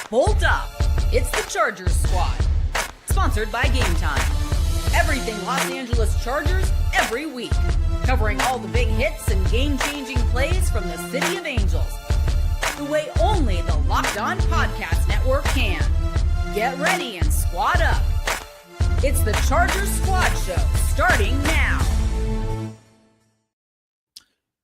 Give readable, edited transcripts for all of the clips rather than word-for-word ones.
Hold up. It's the Chargers Squad. Sponsored by Game Time. Everything Los Angeles Chargers every week. Covering all the big hits and game-changing plays from the City of Angels. The way only the Locked On Podcast Network can. Get ready and squad up. It's the Chargers Squad Show, starting now.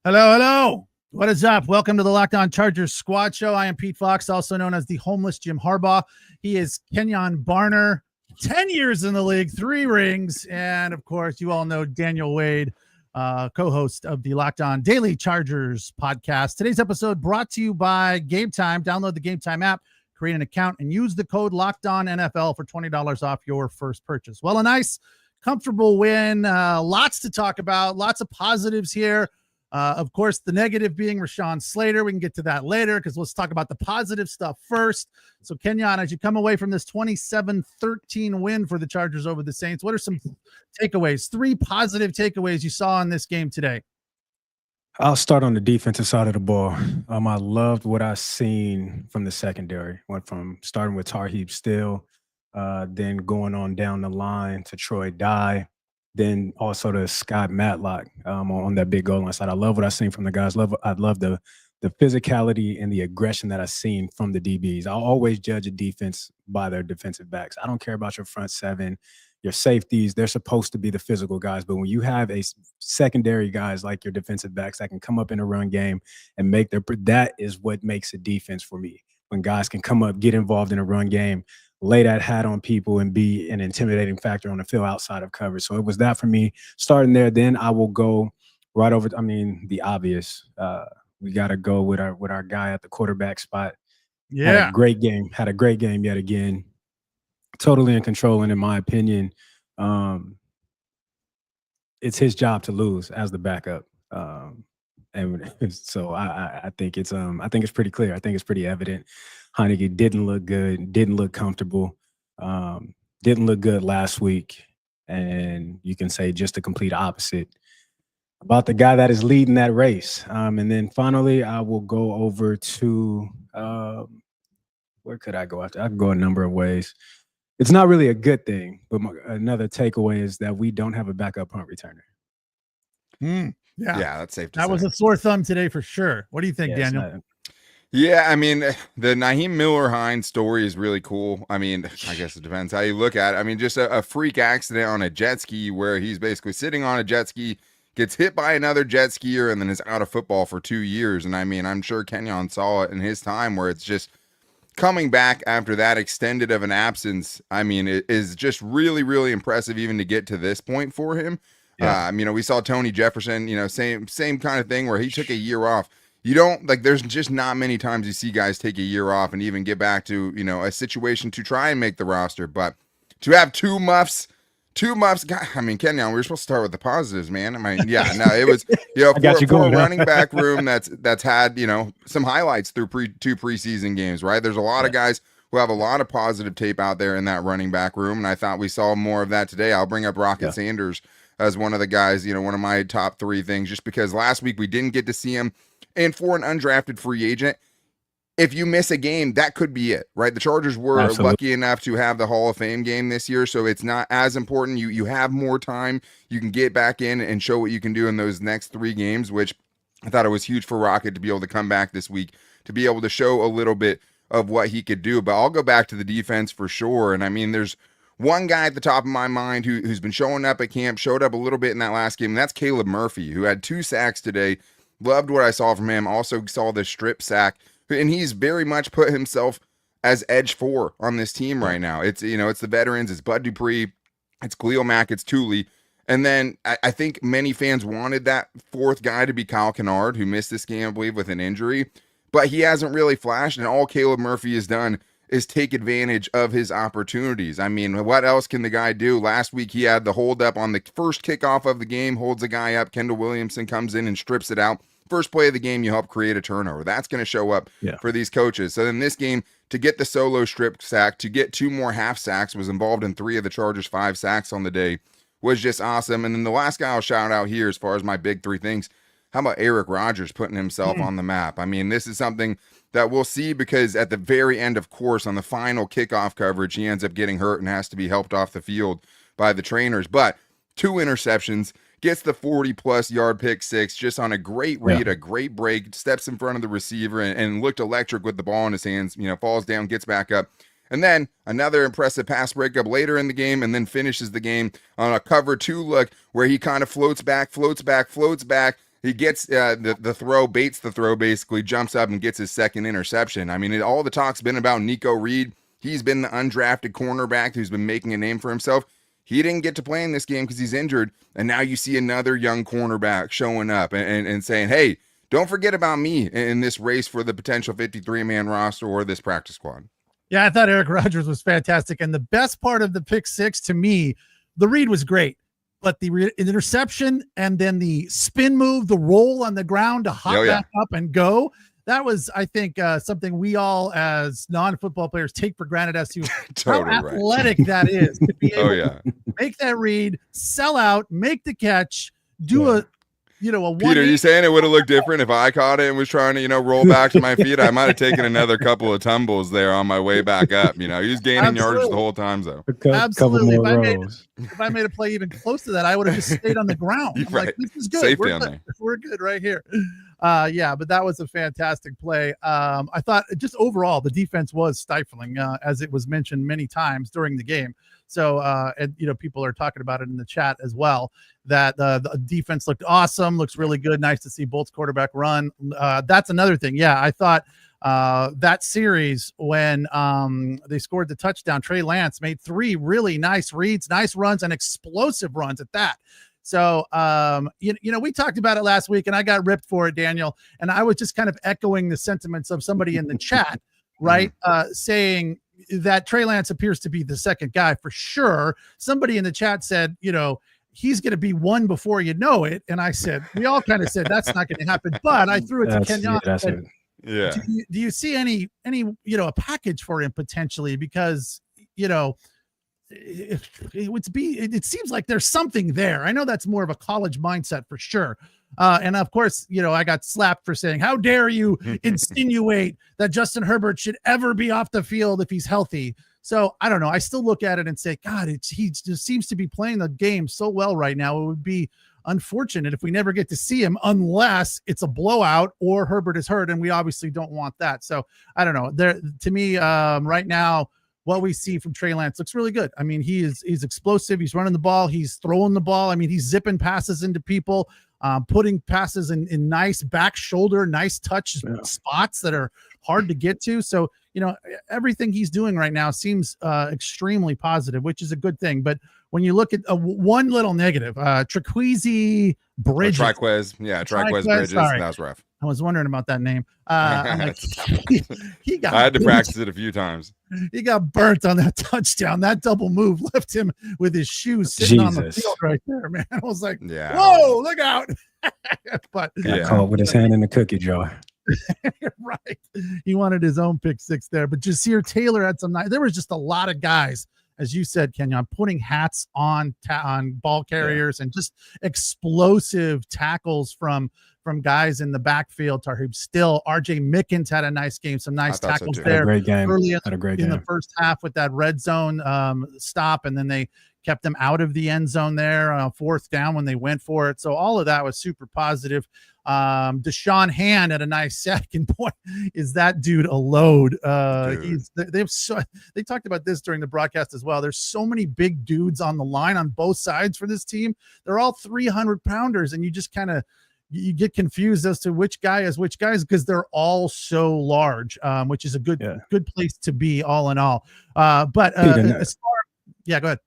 Hello. What is up? Welcome to the Locked On Chargers Squad Show. I am Pete Fox, also known as the homeless Jim Harbaugh. He is Kenyon Barner, 10 years in the league, 3 rings. And of course, you all know Daniel Wade, co-host of the Locked On Daily Chargers podcast. Today's episode brought to you by Game Time. Download the Game Time app, create an account, and use the code LOCKEDONNFL for $20 off your first purchase. Well, a nice, comfortable win. Lots to talk about. Lots of positives here. Of course, the negative being Rashan Slater. We can get to that later because let's talk about the positive stuff first. So, Kenyon, as you come away from this 27-13 win for the Chargers over the Saints, what are some takeaways, 3 positive takeaways you saw in this game today? I'll start on the defensive side of the ball. I loved what I seen from the secondary. Went from starting with Tarheeb Still, then going on down the line to Troy Dye, then also to Scott Matlock on that big goal line side. I love what I seen from the guys. I love the physicality and the aggression that I seen from the DBs. I'll always judge a defense by their defensive backs. I don't care about your front 7, your safeties. They're supposed to be the physical guys. But when you have a secondary guys like your defensive backs that can come up in a run game and that is what makes a defense for me. When guys can come up, get involved in a run game, lay that hat on people and be an intimidating factor on the field outside of coverage. So it was that for me. Starting there, then I will go right over. The obvious. We got to go with our guy at the quarterback spot. Yeah, had a great game yet again. Totally in control, and in my opinion, it's his job to lose as the backup. And so I think it's pretty clear. I think it's pretty evident. Heineke didn't look good, didn't look comfortable, didn't look good last week. And you can say just the complete opposite about the guy that is leading that race. And then finally, I will go over to where could I go after? I could go a number of ways. It's not really a good thing, but another takeaway is that we don't have a backup punt returner. Yeah, that's safe to say. That was a sore thumb today for sure. What do you think, Daniel? Yeah, the Naheem Miller-Hines story is really cool. I guess it depends how you look at it. Just a freak accident on a jet ski where he's basically sitting on a jet ski, gets hit by another jet skier, and then is out of football for 2 years. And I'm sure Kenyon saw it in his time where it's just coming back after that extended of an absence. It is just really, really impressive even to get to this point for him. Yeah. We saw Tony Jefferson, same kind of thing where he took a year off. You don't there's just not many times you see guys take a year off and even get back to, a situation to try and make the roster. But to have two muffs, God, Kenyon, we're supposed to start with the positives, man. It was, for a running back room that's had, some highlights through 2 preseason games, right? There's a lot of guys who have a lot of positive tape out there in that running back room. And I thought we saw more of that today. I'll bring up Rocket Sanders as one of the guys, one of my top 3 things, just because last week we didn't get to see him. And for an undrafted free agent, if you miss a game, that could be it, right? The Chargers were lucky enough to have the Hall of Fame game this year, so it's not as important. You have more time. You can get back in and show what you can do in those next 3 games, which I thought it was huge for Rocket to be able to come back this week, to be able to show a little bit of what he could do. But I'll go back to the defense for sure. And there's one guy at the top of my mind who's been showing up at camp, showed up a little bit in that last game, and that's Caleb Murphy, who had 2 sacks today. Loved what I saw from him. Also saw the strip sack, and he's very much put himself as edge 4 on this team right now. It's it's the veterans, it's Bud Dupree, it's Khalil Mack, it's Thule, and then I think many fans wanted that 4th guy to be Kyle Kennard, who missed this game, I believe, with an injury, but he hasn't really flashed, and all Caleb Murphy has done is take advantage of his opportunities. What else can the guy do? Last week he had the hold up on the first kickoff of the game, holds a guy up. Kendall Williamson comes in and strips it out. First play of the game, you help create a turnover. That's going to show up for these coaches. So in this game, to get the solo strip sack, to get 2 more half sacks, was involved in 3 of the Chargers' 5 sacks on the day, was just awesome. And then the last guy I'll shout out here as far as my big 3 things, how about Eric Rodgers putting himself on the map? This is something that we'll see, because at the very end, of course, on the final kickoff coverage, he ends up getting hurt and has to be helped off the field by the trainers. But 2 interceptions, gets the 40-plus yard pick six just on a great read, a great break, steps in front of the receiver and looked electric with the ball in his hands, falls down, gets back up. And then another impressive pass breakup later in the game, and then finishes the game on a cover 2 look where he kind of floats back. He gets the throw, baits the throw, basically, jumps up and gets his second interception. I mean, all the talk's been about Nico Reed. He's been the undrafted cornerback who's been making a name for himself. He didn't get to play in this game because he's injured. And now you see another young cornerback showing up and saying, hey, don't forget about me in this race for the potential 53-man roster or this practice squad. Yeah, I thought Eric Rodgers was fantastic. And the best part of the pick six to me, the read was great. But the interception and then the spin move, the roll on the ground to hop back up and go, that was, I think, something we all as non-football players take for granted as to how athletic that is to be able to make that read, sell out, make the catch, do a Peter, you saying it would have looked different if I caught it and was trying to, roll back to my feet? I might have taken another couple of tumbles there on my way back up. He was gaining yardage the whole time, though. Absolutely. If I made a play even close to that, I would have just stayed on the ground. I'm like, this is good. Safe down there. We're good right here. But that was a fantastic play. I thought just overall the defense was stifling, as it was mentioned many times during the game. So, and people are talking about it in the chat as well, that the defense looked awesome, looks really good. Nice to see Bolt's quarterback run. That's another thing. Yeah, I thought that series when they scored the touchdown, Trey Lance made 3 really nice reads, nice runs, and explosive runs at that. So, we talked about it last week and I got ripped for it, Daniel. And I was just kind of echoing the sentiments of somebody in the chat, right? Saying that Trey Lance appears to be the second guy for sure. Somebody in the chat said, he's going to be one before you know it. And I said, we all kind of said that's not going to happen, but I threw it to Kenyon. Yeah. Do you see any, a package for him potentially? Because, it seems like there's something there. I know that's more of a college mindset for sure. And of course, I got slapped for saying, how dare you insinuate that Justin Herbert should ever be off the field if he's healthy. So I don't know. I still look at it and say, God, he just seems to be playing the game so well right now. It would be unfortunate if we never get to see him unless it's a blowout or Herbert is hurt. And we obviously don't want that. So I don't know. To me, right now, what we see from Trey Lance looks really good. I mean, he's explosive. He's running the ball. He's throwing the ball. I mean, he's zipping passes into people, putting passes in nice back shoulder, nice touch spots that are hard to get to. So, everything he's doing right now seems extremely positive, which is a good thing. But when you look at one little negative, Triquezy Bridges. Triquez Bridges. Sorry. That was rough. I was wondering about that name. I had to practice it a few times. He got burnt on that touchdown. That double move left him with his shoes sitting on the field right there, man. I was like, whoa, look out. But got caught with his hand in the cookie jar. Right. He wanted his own pick six there. But Jasir Taylor had some nice. There was just a lot of guys, as you said, Kenyon, putting hats on ball carriers and just explosive tackles from guys in the backfield. Tarheeb Still, RJ Mickens had a nice game, some nice tackles there. Great game. Early in the first half with that red zone stop, and then they kept them out of the end zone there, fourth down when they went for it. So all of that was super positive. Deshaun Hand at a nice second point. Is that dude a load? They talked about this during the broadcast as well. There's so many big dudes on the line on both sides for this team. They're all 300-pounders, and you just kind of you get confused as to which guy is which guys because they're all so large, which is a good place to be all in all. But go ahead.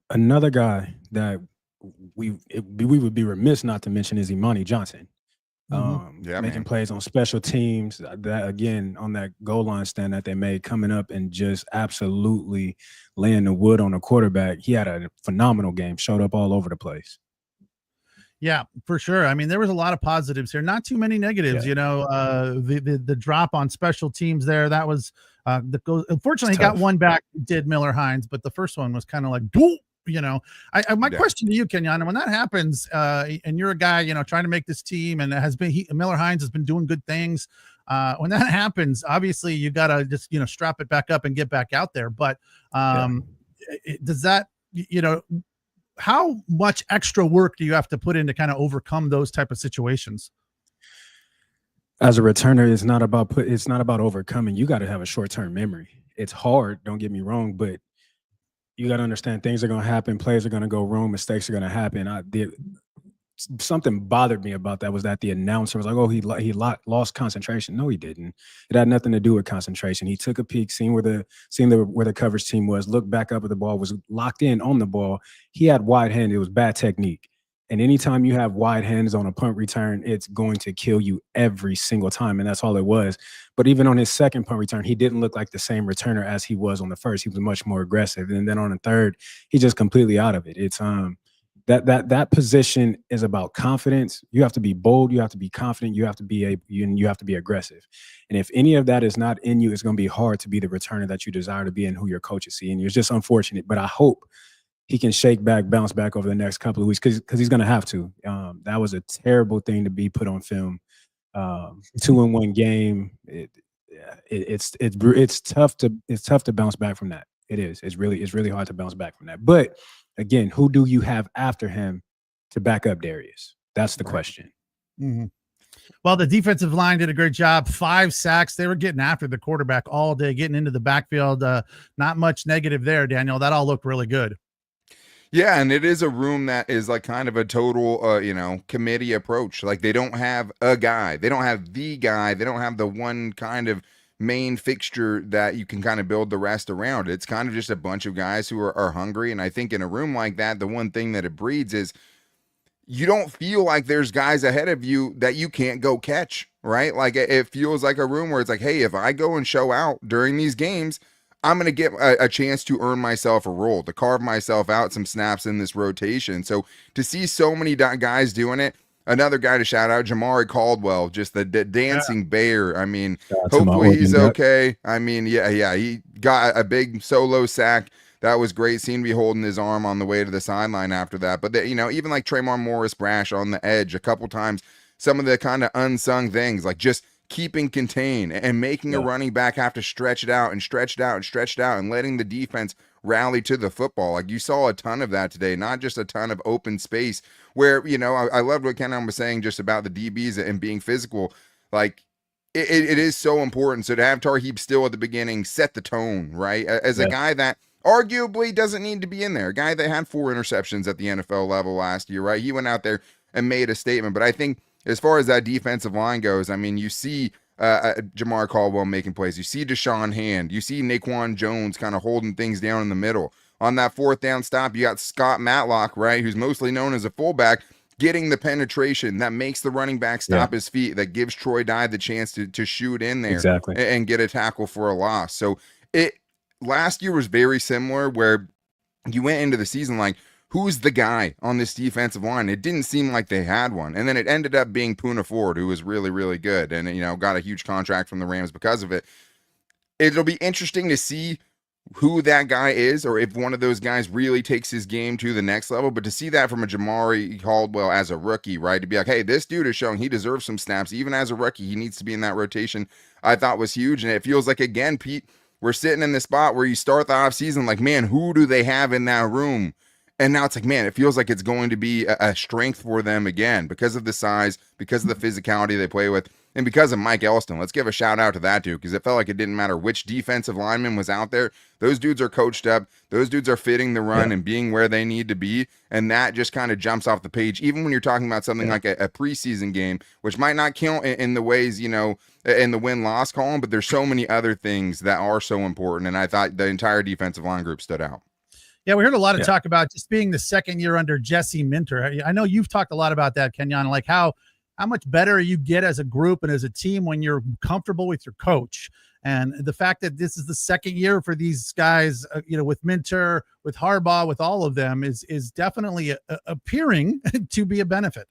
Another guy that we would be remiss not to mention is Imani Johnson. Making plays on special teams, that again on that goal line stand that they made, coming up and just absolutely laying the wood on the quarterback. He had a phenomenal game, showed up all over the place. Yeah, for sure. I mean, there was a lot of positives here, not too many negatives. The drop on special teams there, that was unfortunately he got one back, did Miller Hines, but the first one was kind of like boom. My question to you, Kenyon, when that happens, and you're a guy, trying to make this team, and Miller Hines has been doing good things. When that happens, obviously you got to just, strap it back up and get back out there. But does that, how much extra work do you have to put in to kind of overcome those type of situations? As a returner, it's not about overcoming. You got to have a short-term memory. It's hard, don't get me wrong, but you got to understand things are going to happen. Plays are going to go wrong. Mistakes are going to happen. Something bothered me about that was that the announcer was like, "Oh, he lost concentration." No, he didn't. It had nothing to do with concentration. He took a peek, seen where the coverage team was, looked back up at the ball, was locked in on the ball. He had wide hand. It was bad technique. And anytime you have wide hands on a punt return, it's going to kill you every single time. And that's all it was. But even on his second punt return, he didn't look like the same returner as he was on the first. He was much more aggressive. And then on the third, he's just completely out of it. It's that position is about confidence. You have to be bold. You have to be confident. You have to be aggressive. And if any of that is not in you, it's going to be hard to be the returner that you desire to be and who your coaches see. And it's just unfortunate. But I hope he can bounce back over the next couple of weeks because he's going to have to. That was a terrible thing to be put on film. 2-1 game. It's tough to bounce back from that. It is. It's really hard to bounce back from that. But again, who do you have after him to back up Darius? That's the question. Mm-hmm. Well, the defensive line did a great job. 5 sacks. They were getting after the quarterback all day, getting into the backfield. Not much negative there, Daniel. That all looked really good. Yeah, and it is a room that is like kind of a total, committee approach. Like they don't have a guy. They don't have the guy. They don't have the one kind of main fixture that you can kind of build the rest around. It's kind of just a bunch of guys who are hungry. And I think in a room like that, the one thing that it breeds is you don't feel like there's guys ahead of you that you can't go catch, right? Like it feels like a room where it's like, hey, if I go and show out during these games, I'm going to get a chance to earn myself a role, to carve myself out some snaps in this rotation. So to see so many guys doing it, another guy to shout out, Jamari Caldwell, just the dancing bear. I mean, hopefully he's okay. I mean, yeah, he got a big solo sack. That was great. Seemed to be holding his arm on the way to the sideline after that. But, even like Tremar Morris Brash on the edge a couple times, some of the kind of unsung things, like just keeping contained and making a running back have to stretch it out and letting the defense rally to the football. Like you saw a ton of that today, not just a ton of open space where, I loved what Ken was saying just about the DBs and being physical. Like it is so important. So to have Tarheeb still at the beginning, set the tone, right? As a guy that arguably doesn't need to be in there, a guy that had 4 interceptions at the NFL level last year, right? He went out there and made a statement. But I think as far as that defensive line goes, I mean, you see Jamar Caldwell making plays. You see Deshaun Hand. You see Naquan Jones kind of holding things down in the middle. On that 4th down stop, you got Scott Matlock, right, who's mostly known as a fullback, getting the penetration that makes the running back stop his feet, that gives Troy Dye the chance to shoot in there and get a tackle for a loss. So last year was very similar where you went into the season like, who's the guy on this defensive line? It didn't seem like they had one. And then it ended up being Poona Ford, who was really, really good and, got a huge contract from the Rams because of it. It'll be interesting to see who that guy is or if one of those guys really takes his game to the next level. But to see that from a Jamari Caldwell as a rookie, right, to be like, hey, this dude is showing he deserves some snaps. Even as a rookie, he needs to be in that rotation, I thought was huge. And it feels like, again, Pete, we're sitting in the spot where you start the offseason like, man, who do they have in that room? And now it's like, man, it feels like it's going to be a strength for them again because of the size, because of the physicality they play with, and because of Mike Elston. Let's give a shout out to that dude because it felt like it didn't matter which defensive lineman was out there. Those dudes are coached up. Those dudes are fitting the run and being where they need to be. And that just kind of jumps off the page, even when you're talking about something like a preseason game, which might not count in the ways, in the win-loss column, but there's so many other things that are so important. And I thought the entire defensive line group stood out. Yeah, we heard a lot of talk about just being the second year under Jesse Minter. I know you've talked a lot about that, Kenyon, like how much better you get as a group and as a team when you're comfortable with your coach. And the fact that this is the second year for these guys, with Minter, with Harbaugh, with all of them is definitely appearing to be a benefit.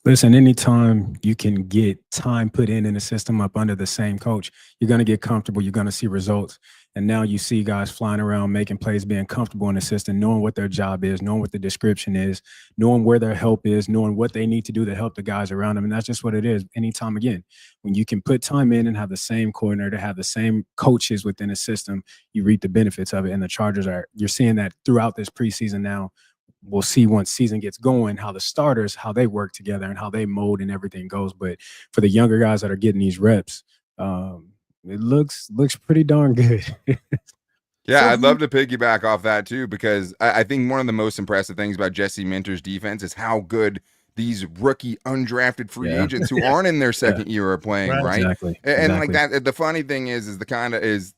Listen, anytime you can get time put in the system up under the same coach, you're going to get comfortable. You're going to see results. And now you see guys flying around, making plays, being comfortable in the system, knowing what their job is, knowing what the description is, knowing where their help is, knowing what they need to do to help the guys around them. And that's just what it is. Anytime again, when you can put time in and have the same coordinator, have the same coaches within the system, you reap the benefits of it. And the Chargers you're seeing that throughout this preseason now. We'll see once season gets going how the starters, how they work together and how they mold and everything goes. But for the younger guys that are getting these reps, it looks pretty darn good. Yeah, I'd love to piggyback off that too, because I think one of the most impressive things about Jesse Minter's defense is how good these rookie undrafted free agents who aren't in their second year are playing, right? Exactly. And like that, the funny thing is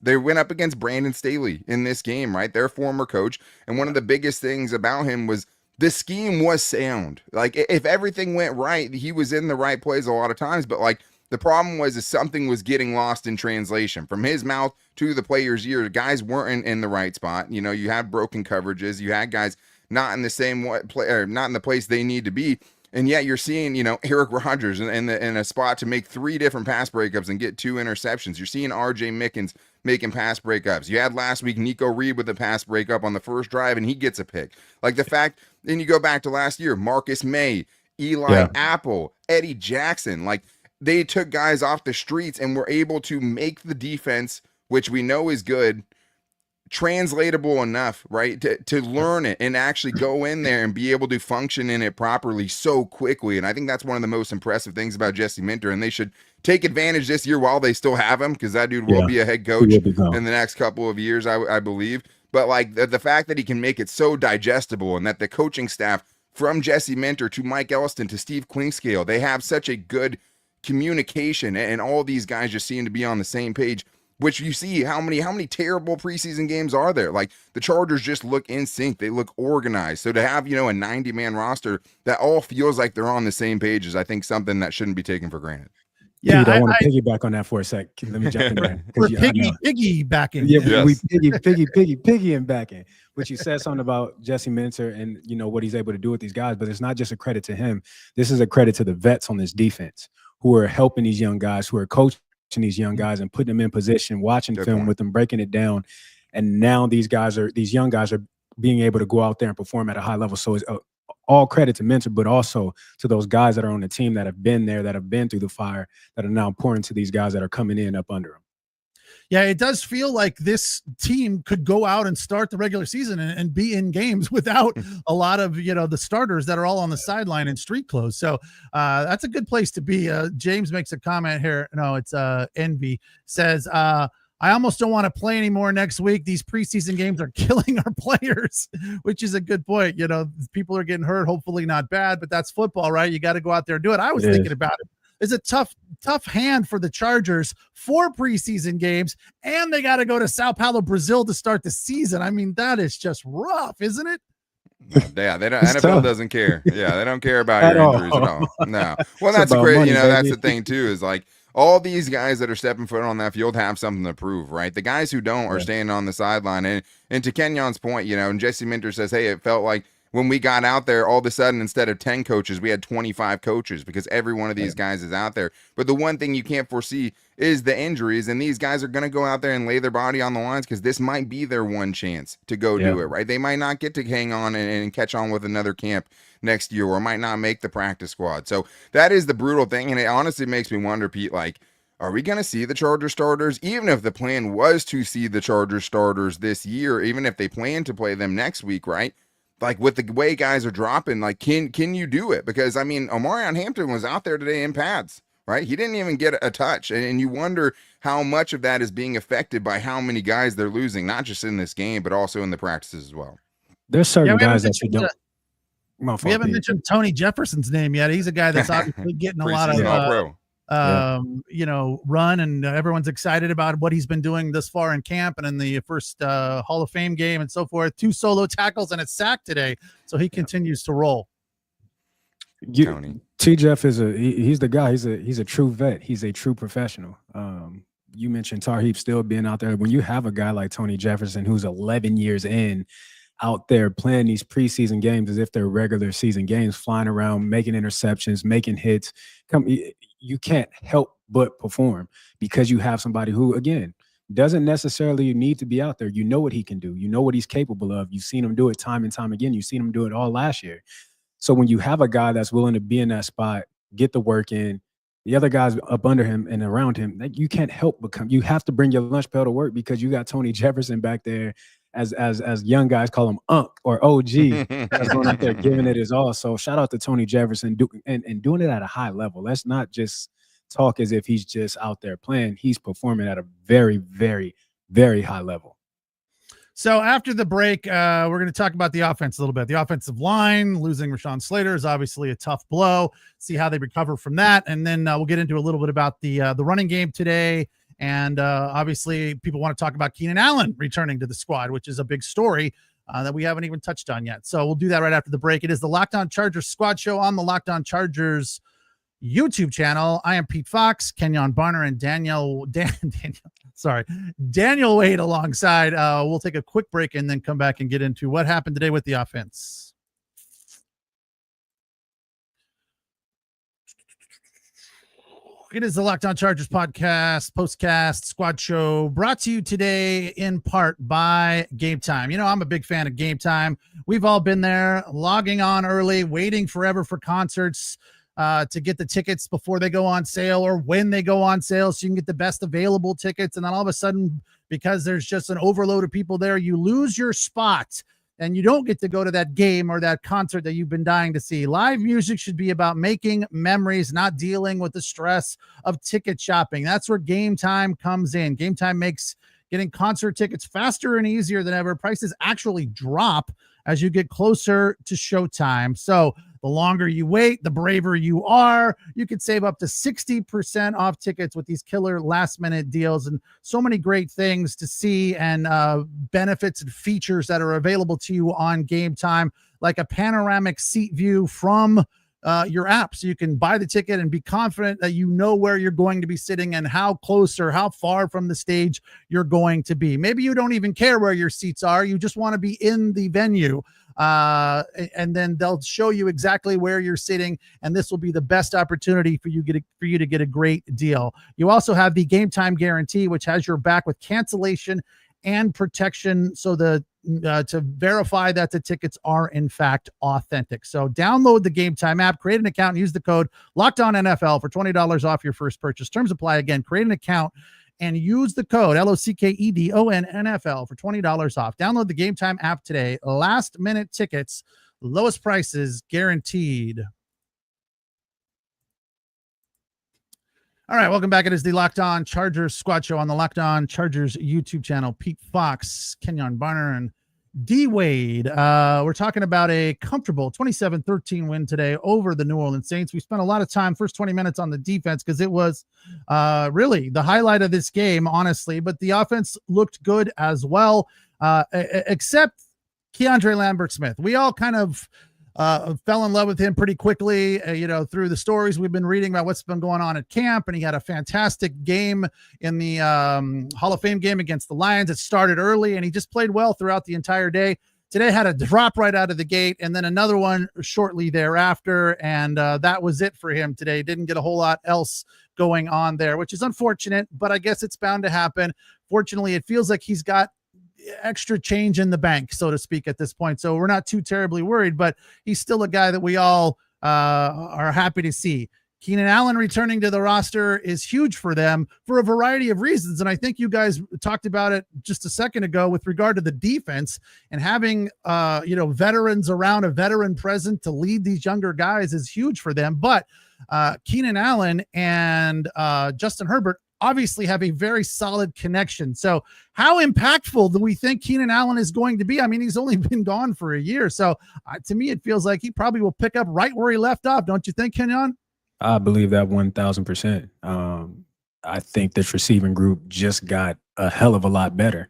they went up against Brandon Staley in this game, right? Their former coach. And one of the biggest things about him was the scheme was sound. Like if everything went right, he was in the right plays a lot of times, but like the problem was something was getting lost in translation from his mouth to the player's ear. Guys weren't in the right spot. You know, you had broken coverages. You had guys not in the same way, not in the place they need to be. And yet you're seeing, you know, Eric Rodgers in a spot to make 3 different pass breakups and get 2 interceptions. You're seeing RJ Mickens making pass breakups. You had last week Nico Reed with a pass breakup on the first drive, and he gets a pick. Like the fact, then you go back to last year, Marcus May, Eli Apple, Eddie Jackson. Like they took guys off the streets and were able to make the defense, which we know is good, translatable enough, right, to learn it and actually go in there and be able to function in it properly so quickly. And I think that's one of the most impressive things about Jesse Minter, and they should take advantage this year while they still have him, because that dude will be a head coach in the next couple of years, I believe. But like the fact that he can make it so digestible, and that the coaching staff from Jesse Minter to Mike Elston to Steve Klingscale, they have such a good communication, and all these guys just seem to be on the same page. Which you see how many terrible preseason games are there? Like the Chargers just look in sync. They look organized. So to have, you know, a 90-man roster that all feels like they're on the same page is, I think, something that shouldn't be taken for granted. Yeah, Pete, I want to piggyback on that for a sec. Let me jump in there. We're piggybacking. Yeah, yes. We piggy and backing. But you said something about Jesse Minter and, you know, what he's able to do with these guys. But it's not just a credit to him. This is a credit to the vets on this defense who are helping these young guys, who are coaching these young guys and putting them in position, watching film with them, breaking it down. And now these young guys are being able to go out there and perform at a high level. So it's all credit to Minter, but also to those guys that are on the team that have been there, that have been through the fire, that are now pouring to these guys that are coming in up under them. Yeah, it does feel like this team could go out and start the regular season and be in games without a lot of, you know, the starters that are all on the sideline in street clothes. So that's a good place to be. James makes a comment here. No, it's Envy says, I almost don't want to play anymore next week. These preseason games are killing our players, which is a good point. You know, people are getting hurt, hopefully not bad, but that's football, right? You got to go out there and do it. I was thinking about it. It's a tough hand for the Chargers, 4 preseason games, and they got to go to Sao Paulo, Brazil to start the season. I mean, that is just rough, isn't it? Yeah, they don't. NFL doesn't care. Yeah, they don't care about your injuries at all. No. Well, that's great. Money, you know, that's the thing too. Is like all these guys that are stepping foot on that field have something to prove, right? The guys who don't are staying on the sideline. And to Kenyon's point, you know, and Jesse Minter says, hey, it felt like when we got out there, all of a sudden, instead of 10 coaches, we had 25 coaches because every one of these guys is out there. But the one thing you can't foresee is the injuries, and these guys are going to go out there and lay their body on the lines because this might be their one chance to go do it, right? They might not get to hang on and catch on with another camp next year, or might not make the practice squad. So that is the brutal thing, and it honestly makes me wonder, Pete, like, are we going to see the Chargers starters? Even if the plan was to see the Chargers starters this year, even if they plan to play them next week, right? Like with the way guys are dropping, like can you do it? Because I mean, Omarion Hampton was out there today in pads, right? He didn't even get a touch, and you wonder how much of that is being affected by how many guys they're losing, not just in this game, but also in the practices as well. There's certain guys that you don't. We haven't mentioned Tony Jefferson's name yet. He's a guy that's obviously getting a lot of you know, run, and everyone's excited about what he's been doing this far in camp and in the first Hall of Fame game and so forth. 2 solo tackles and a sack today, so he continues to roll. T-Jeff is he's the guy. He's a true vet. He's a true professional. You mentioned Tarheeb still being out there. When you have a guy like Tony Jefferson who's 11 years in, out there playing these preseason games as if they're regular season games, flying around, making interceptions, making hits. You can't help but perform because you have somebody who, again, doesn't necessarily need to be out there. You know what he can do. You know what he's capable of. You've seen him do it time and time again. You've seen him do it all last year. So when you have a guy that's willing to be in that spot, get the work in, the other guys up under him and around him, you can't help but you have to bring your lunch pail to work because you got Tony Jefferson back there, as young guys call him Unc or OG, that's going out there giving it his all. So shout out to Tony Jefferson and doing it at a high level. Let's not just talk as if he's just out there playing. He's performing at a very, very, very high level. So after the break, we're going to talk about the offense a little bit. The offensive line, losing Rashan Slater is obviously a tough blow. See how they recover from that. And then we'll get into a little bit about the running game today. And obviously people want to talk about Keenan Allen returning to the squad, which is a big story that we haven't even touched on yet. So we'll do that right after the break. It is the Locked On Chargers Squad Show on the Locked On Chargers YouTube channel. I am Pete Fox, Kenyon Barner, and Daniel Wade alongside. We'll take a quick break and then come back and get into what happened today with the offense. It is the Locked On Chargers podcast, postcast, squad show, brought to you today in part by Game Time. You know, I'm a big fan of Game Time. We've all been there, logging on early, waiting forever for concerts to get the tickets before they go on sale or when they go on sale so you can get the best available tickets. And then all of a sudden, because there's just an overload of people there, you lose your spot and you don't get to go to that game or that concert that you've been dying to see. Live music should be about making memories, not dealing with the stress of ticket shopping. That's where Game Time comes in. Game Time makes getting concert tickets faster and easier than ever. Prices actually drop as you get closer to showtime. So the longer you wait, the braver you are. You could save up to 60% off tickets with these killer last-minute deals and so many great things to see and benefits and features that are available to you on Game Time, like a panoramic seat view from your app, so you can buy the ticket and be confident that you know where you're going to be sitting and how close or how far from the stage you're going to be. Maybe you don't even care where your seats are. You just want to be in the venue. And then they'll show you exactly where you're sitting, and this will be the best opportunity for you to get a great deal. You also have the Game Time guarantee, which has your back with cancellation and protection, so to verify that the tickets are in fact authentic. So download the Game Time app, create an account, and use the code LOCKEDONNFL for $20 off your first purchase. Terms apply. Again, create an account and use the code LOCKEDONNFL for $20 off. Download the Game Time app today. Last minute tickets, lowest prices guaranteed. All right, welcome back. It is the Locked On Chargers Squad Show on the Locked On Chargers YouTube channel. Pete Fox, Kenyon Barner, and D. Wade. We're talking about a comfortable 27-13 win today over the New Orleans Saints. We spent a lot of time, first 20 minutes, on the defense because it was really the highlight of this game, honestly. But the offense looked good as well, except Keandre Lambert-Smith. We all kind of fell in love with him pretty quickly, through the stories we've been reading about what's been going on at camp. And he had a fantastic game in the Hall of Fame game against the Lions. It started early and he just played well throughout the entire day. Today had a drop right out of the gate and then another one shortly thereafter. And that was it for him today. Didn't get a whole lot else going on there, which is unfortunate, but I guess it's bound to happen. Fortunately, it feels like he's got extra change in the bank, so to speak, at this point. So we're not too terribly worried, but he's still a guy that we all are happy to see. Keenan Allen returning to the roster is huge for them for a variety of reasons. And I think you guys talked about it just a second ago with regard to the defense and having, veterans around, a veteran present to lead these younger guys is huge for them. But Keenan Allen and Justin Herbert obviously have a very solid connection. So how impactful do we think Keenan Allen is going to be? I mean, he's only been gone for a year. So to me, it feels like he probably will pick up right where he left off. Don't you think, Kenyon? I believe that 1,000%. I think this receiving group just got a hell of a lot better.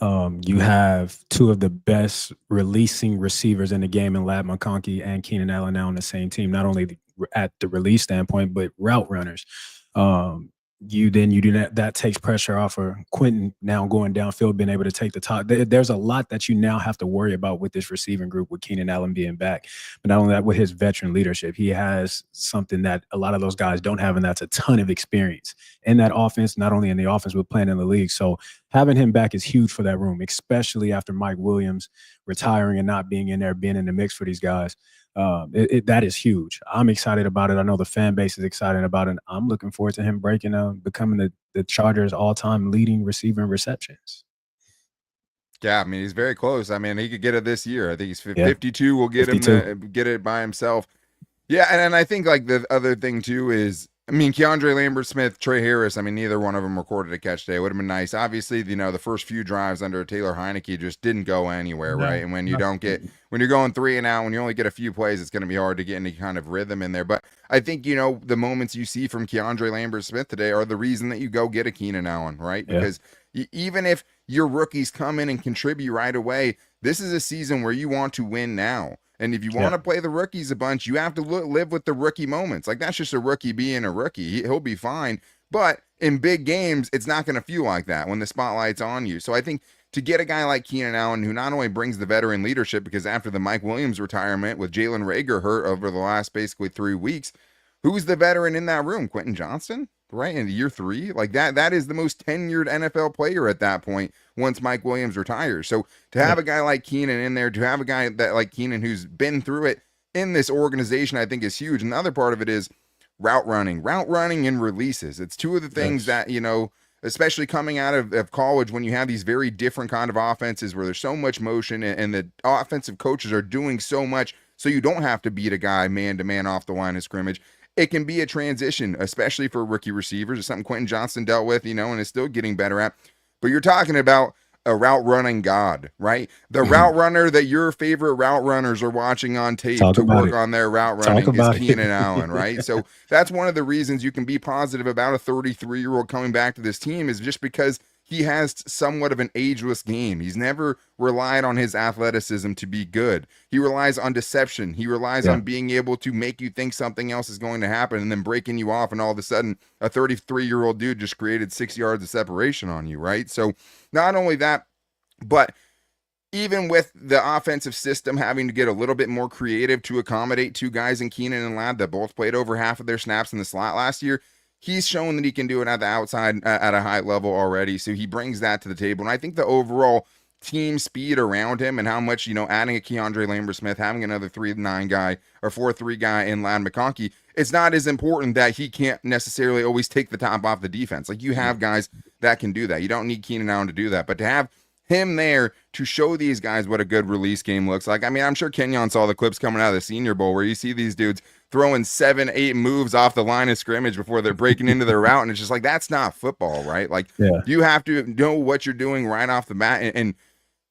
You have two of the best releasing receivers in the game in Ladd McConkey and Keenan Allen now on the same team, not only at the release standpoint, but route runners. you do that takes pressure off of Quentin now going downfield, being able to take the top. There's a lot that you now have to worry about with this receiving group with Keenan Allen being back. But not only that, with his veteran leadership, he has something that a lot of those guys don't have, and that's a ton of experience in that offense, not only in the offense, but playing in the league. So having him back is huge for that room, especially after Mike Williams retiring and not being in there, being in the mix for these guys. That is huge. I'm excited about it. I know the fan base is excited about it. I'm looking forward to him becoming the Chargers' all-time leading receiver in receptions. Yeah, I mean, he's very close. I mean, he could get it this year. I think he's 52 will get 52. Him to get it by himself. Yeah, and I think like the other thing too is, I mean, Keandre Lambert-Smith, Trey Harris, I mean, neither one of them recorded a catch today. It would have been nice. Obviously, the first few drives under Taylor Heineke just didn't go anywhere, right? And when you're going 3 and out, when you only get a few plays, it's going to be hard to get any kind of rhythm in there. But I think, the moments you see from Keandre Lambert-Smith today are the reason that you go get a Keenan Allen, right? Yeah. Because even if your rookies come in and contribute right away, this is a season where you want to win now. And if you want to play the rookies a bunch, you have to live with the rookie moments. Like, that's just a rookie being a rookie. He'll be fine. But in big games, it's not going to feel like that when the spotlight's on you. So I think to get a guy like Keenan Allen, who not only brings the veteran leadership, because after the Mike Williams retirement with Jalen Reagor hurt over the last basically 3 weeks, who's the veteran in that room? Quentin Johnston, right? In year 3? Like that is the most tenured NFL player at that point once Mike Williams retires. So to have a guy like Keenan in there, to have a guy that like Keenan who's been through it in this organization, I think is huge. And the other part of it is route running and releases. It's two of the things that, especially coming out of college, when you have these very different kind of offenses where there's so much motion and the offensive coaches are doing so much, so you don't have to beat a guy man-to-man off the line of scrimmage. It can be a transition, especially for rookie receivers. It's something Quentin Johnston dealt with, and is still getting better at. But you're talking about a route running god, right? The route runner that your favorite route runners are watching on tape to work on their route running is Keenan Allen, right? So that's one of the reasons you can be positive about a 33-year-old coming back to this team, is just because he has somewhat of an ageless game. He's never relied on his athleticism to be good. He relies on deception. He relies on being able to make you think something else is going to happen and then breaking you off, and all of a sudden a 33-year-old dude just created 6 yards of separation on you, right? So not only that, but even with the offensive system having to get a little bit more creative to accommodate 2 guys in Keenan and Ladd that both played over half of their snaps in the slot last year, he's shown that he can do it at the outside at a high level already. So he brings that to the table. And I think the overall team speed around him and how much, adding a Keandre Lambert-Smith, having another 3-9 guy or 4-3 guy in Ladd McConkey, it's not as important that he can't necessarily always take the top off the defense. Like, you have guys that can do that. You don't need Keenan Allen to do that. But to have him there to show these guys what a good release game looks like. I mean, I'm sure Kenyon saw the clips coming out of the Senior Bowl where you see these dudes throwing 7-8 moves off the line of scrimmage before they're breaking into their route. And it's just like, that's not football, right? Like, you have to know what you're doing right off the bat. And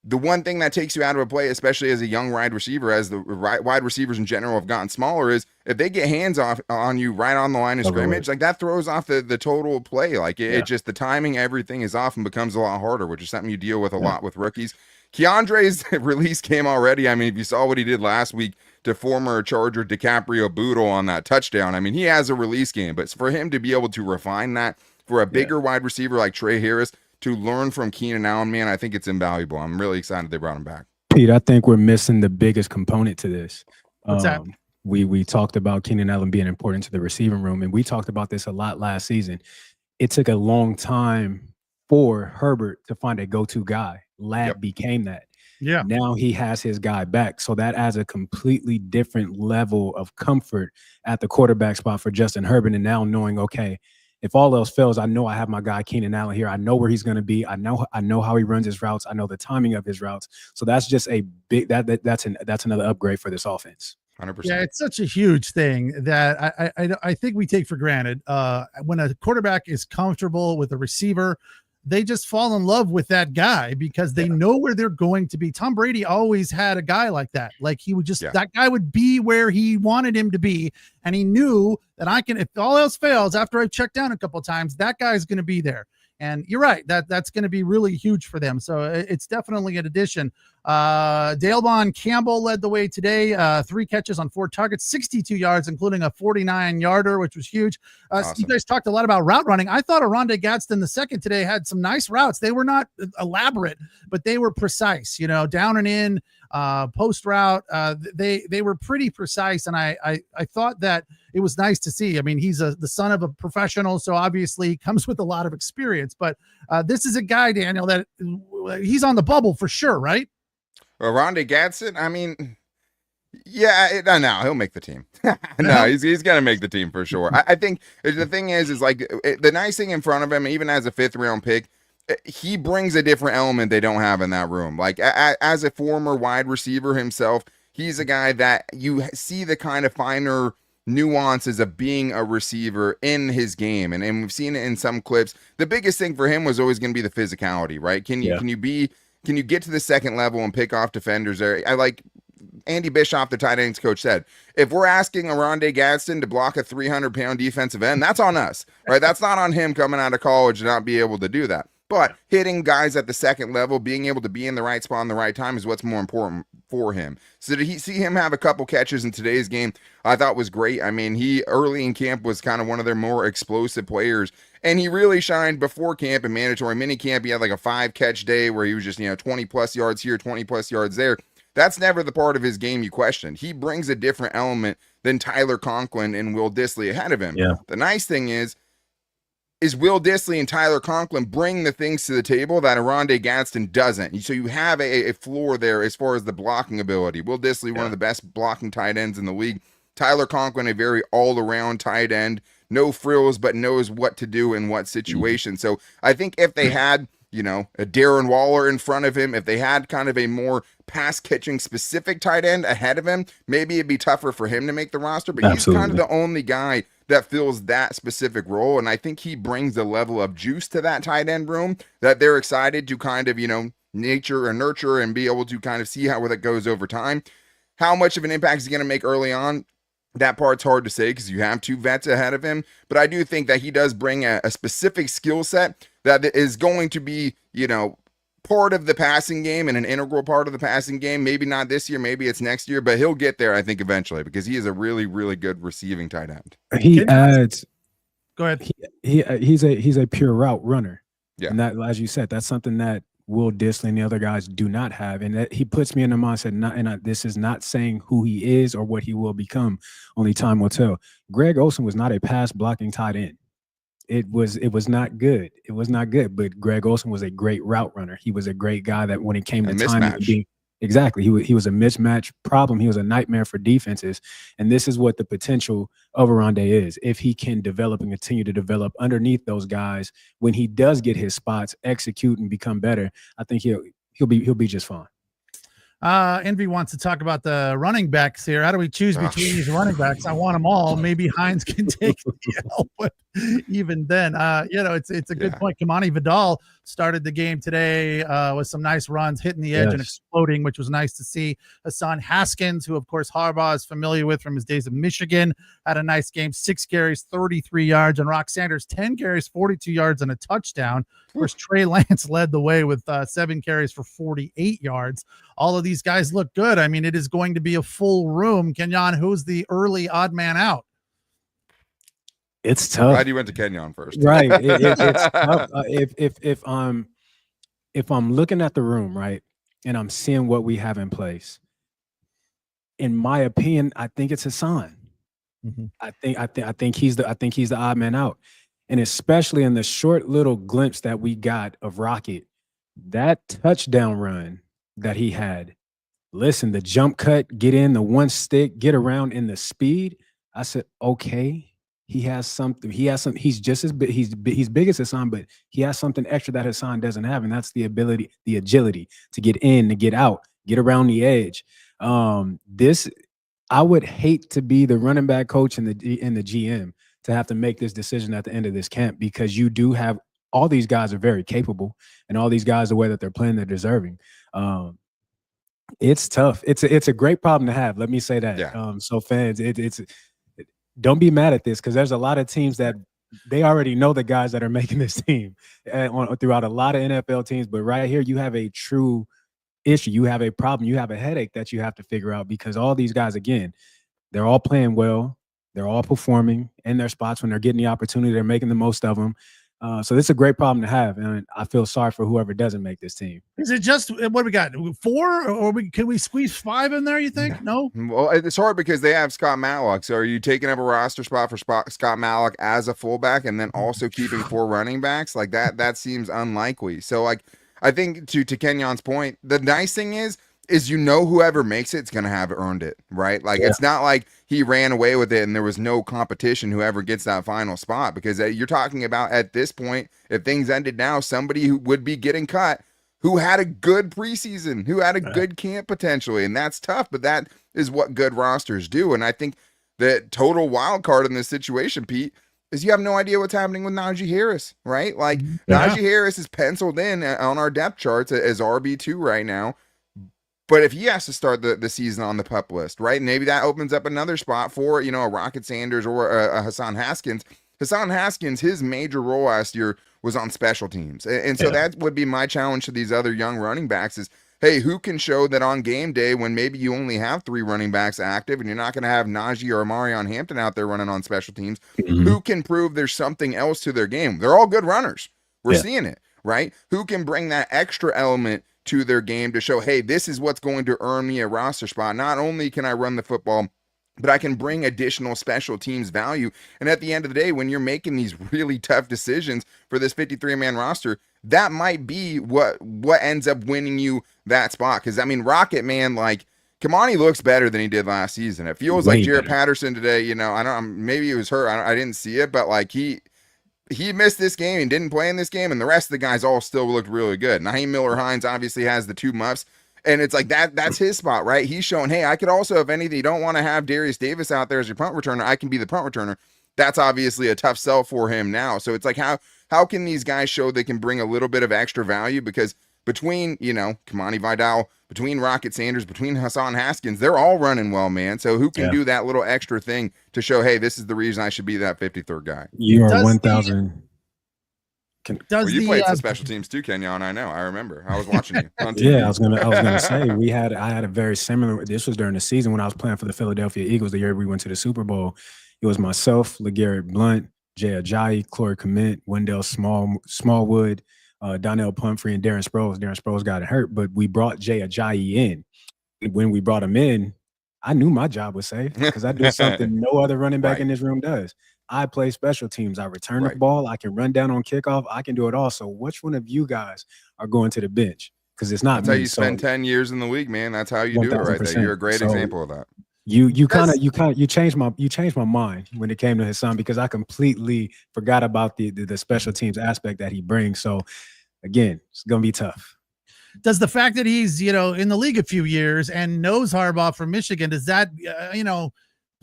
the one thing that takes you out of a play, especially as a young wide receiver, as the wide receivers in general have gotten smaller, is if they get hands off on you right on the line of scrimmage, like that throws off the total play. Like it just, the timing, everything is off and becomes a lot harder, which is something you deal with a lot with rookies. Keandre's release game already. I mean, if you saw what he did last week to former Charger DiCaprio Boodle on that touchdown, I mean, he has a release game, but for him to be able to refine that for a bigger wide receiver like Trey Harris to learn from Keenan Allen, man, I think it's invaluable. I'm really excited they brought him back. Pete, I think we're missing the biggest component to this. What's that? We talked about Keenan Allen being important to the receiving room, and we talked about this a lot last season. It took a long time for Herbert to find a go-to guy. Ladd became that. Yeah. Now he has his guy back. So that adds a completely different level of comfort at the quarterback spot for Justin Herbert. And now knowing, okay, if all else fails, I know I have my guy Keenan Allen here. I know where he's going to be. I know how he runs his routes. I know the timing of his routes. So that's just a big that's another upgrade for this offense. 100%. Yeah, it's such a huge thing that I think we take for granted. When a quarterback is comfortable with a receiver, they just fall in love with that guy because they know where they're going to be. Tom Brady always had a guy like that. Like he would just, that guy would be where he wanted him to be. And he knew that if all else fails, after I check down a couple of times, that guy's going to be there. And you're right, that's going to be really huge for them. So it's definitely an addition. Dalevon Campbell led the way today, 3 catches on 4 targets, 62 yards, including a 49-yarder, which was huge. Awesome. You guys talked a lot about route running. I thought Oronde Gadsden the second today had some nice routes. They were not elaborate, but they were precise, down and in, post route. They were pretty precise. And I thought that it was nice to see. I mean, he's the son of a professional, so obviously he comes with a lot of experience, but this is a guy, Daniel, that he's on the bubble for sure, right? Oronde Gadsden, I mean, yeah, no, he'll make the team. No, he's gonna make the team for sure. I think the thing is like the nice thing in front of him, even as a 5th round pick, he brings a different element they don't have in that room. Like as a former wide receiver himself, he's a guy that you see the kind of finer nuances of being a receiver in his game, and we've seen it in some clips. The biggest thing for him was always going to be the physicality, right? Can you get to the second level and pick off defenders there? I like Andy Bischoff, the tight ends coach, said, if we're asking Oronde Gadsden to block a 300-pound defensive end, that's on us, right? That's not on him coming out of college and not be able to do that. But hitting guys at the second level, being able to be in the right spot in the right time is what's more important for him. So to see him have a couple catches in today's game, I thought was great. I mean, he early in camp was kind of one of their more explosive players, and he really shined before camp and mandatory mini camp. He had like a 5-catch day where he was just 20+ yards here, 20+ yards there. That's never the part of his game you question. He brings a different element than Tyler Conklin and Will Dissly ahead of him. Yeah. The nice thing is Will Dissly and Tyler Conklin bring the things to the table that Oronde Gadsden doesn't. So you have a floor there as far as the blocking ability. Will Dissly, one of the best blocking tight ends in the league. Tyler Conklin, a very all-around tight end. No frills, but knows what to do in what situation. So I think if they had, a Darren Waller in front of him, if they had kind of a more pass-catching specific tight end ahead of him, maybe it'd be tougher for him to make the roster. But Absolutely. He's kind of the only guy that fills that specific role. And I think he brings the level of juice to that tight end room that they're excited to kind of, nurture and be able to kind of see how that goes over time. How much of an impact is he going to make early on? That part's hard to say because you have 2 vets ahead of him. But I do think that he does bring a specific skill set that is going to be, part of the passing game and an integral part of the passing game. Maybe not this year, maybe it's next year, but he'll get there, I think, eventually, because he is a really, really good receiving tight end. He adds. Go ahead. He's a pure route runner. Yeah. And that, as you said, that's something that Will Dissly and the other guys do not have. And that he puts me in the mindset, this is not saying who he is or what he will become. Only time will tell. Greg Olsen was not a pass blocking tight end. It was not good. It was not good. But Greg Olsen was a great route runner. He was a great guy that when it came to time, exactly, he was a mismatch problem. He was a nightmare for defenses. And this is what the potential of Oronde is. If he can develop and continue to develop underneath those guys, when he does get his spots, execute and become better, I think he'll be just fine. Envy wants to talk about the running backs here. How do we choose between these running backs? I want them all. Maybe Hines can take the L, but even then, it's a good point. Kamani Vidal started the game today with some nice runs, hitting the edge and exploding, which was nice to see. Hassan Haskins, who of course Harbaugh is familiar with from his days of Michigan, had a nice game, 6 carries, 33 yards, and Rock Sanders, 10 carries, 42 yards, and a touchdown. Of course, Trey Lance led the way with 7 carries for 48 yards. All of these guys look good. I mean, it is going to be a full room. Kenyon, who's the early odd man out? It's tough. Glad you went to Kenyon first. Right. It's tough. If I'm looking at the room, right, and I'm seeing what we have in place, in my opinion, I think it's Hassan. Mm-hmm. I think he's the odd man out. And especially in the short little glimpse that we got of Rocket, that touchdown run that he had, listen, the jump cut, get in, the one stick, get around in the speed. I said, okay, he has something. He's just as big. He's big as Hassan, but he has something extra that Hassan doesn't have, and that's the ability, the agility to get in, to get out, get around the edge. I would hate to be the running back coach and the GM to have to make this decision at the end of this camp, because you do have all these guys are very capable, and all these guys, the way that they're playing, they're deserving. It's tough. It's a great problem to have. Let me say that. Yeah. So fans, don't be mad at this, because there's a lot of teams that they already know the guys that are making this team throughout a lot of NFL teams. But right here, you have a true issue. You have a problem. You have a headache that you have to figure out, because all these guys, again, they're all playing well. They're all performing in their spots when they're getting the opportunity. They're making the most of them. So this is a great problem to have, and I feel sorry for whoever doesn't make this team. Is it just what we got? 4, or can we squeeze 5 in there? You think? No. Well, it's hard because they have Scott Matlock. So are you taking up a roster spot for Scott Matlock as a fullback and then also keeping 4 running backs like that? That seems unlikely. So like, I think to Kenyon's point, the nice thing is whoever makes it's going to have earned it, right? Like It's not like he ran away with it and there was no competition whoever gets that final spot, because you're talking about at this point, if things ended now, somebody who would be getting cut who had a good preseason, who had a good camp potentially, and that's tough, but that is what good rosters do. And I think the total wild card in this situation, Pete, is you have no idea what's happening with Najee Harris, right? Like Najee Harris is penciled in on our depth charts as RB2 right now. But if he has to start the season on the PUP list, right, maybe that opens up another spot for, a Rocket Sanders or a Hassan Haskins. Hassan Haskins, his major role last year was on special teams. And so that would be my challenge to these other young running backs is, hey, who can show that on game day when maybe you only have 3 running backs active and you're not going to have Najee or Amarion Hampton out there running on special teams, who can prove there's something else to their game? They're all good runners. We're seeing it, right? Who can bring that extra element to their game to show, hey, this is what's going to earn me a roster spot. Not only can I run the football, but I can bring additional special teams value. And at the end of the day, when you're making these really tough decisions for this 53-man roster, that might be what ends up winning you that spot. Because, I mean, Rocket, man, like, Kamani looks better than he did last season. It feels like Jarrett Patterson today, I don't, maybe it was hurt. I didn't see it, but like he missed this game and didn't play in this game, and the rest of the guys all still looked really good. Naheem Miller-Hines obviously has the 2 muffs, and it's like that's his spot, right? He's showing, hey, I could also, if anything, you don't want to have Darius Davis out there as your punt returner, I can be the punt returner. That's obviously a tough sell for him now. So it's like, how can these guys show they can bring a little bit of extra value? Because between, Kamani Vidal, between Rocket Sanders, between Hassan Haskins, they're all running well, man. So who can do that little extra thing to show, hey, this is the reason I should be that 53rd guy? You are 1,000. You played some special teams too, Kenyon. I know. I remember. I was watching you on TV. Yeah, I was gonna say I had a very similar. This was during the season when I was playing for the Philadelphia Eagles the year we went to the Super Bowl. It was myself, LeGarrette Blount, Jay Ajayi, Corey Kmet, Wendell Smallwood, Donnell Pumphrey, and Darren Sproles. Darren Sproles got hurt, but we brought Jay Ajayi in. When we brought him in, I knew my job was safe because I do something no other running back in this room does. I play special teams. I return the ball. I can run down on kickoff. I can do it all. So which one of you guys are going to the bench? Because it's not That's how you spend 10 years in the league, man. That's how you do it right there. You're a great example of that. You changed my mind when it came to his son, because I completely forgot about the special teams aspect that he brings. So again, it's gonna be tough. Does the fact that he's in the league a few years and knows Harbaugh from Michigan, does that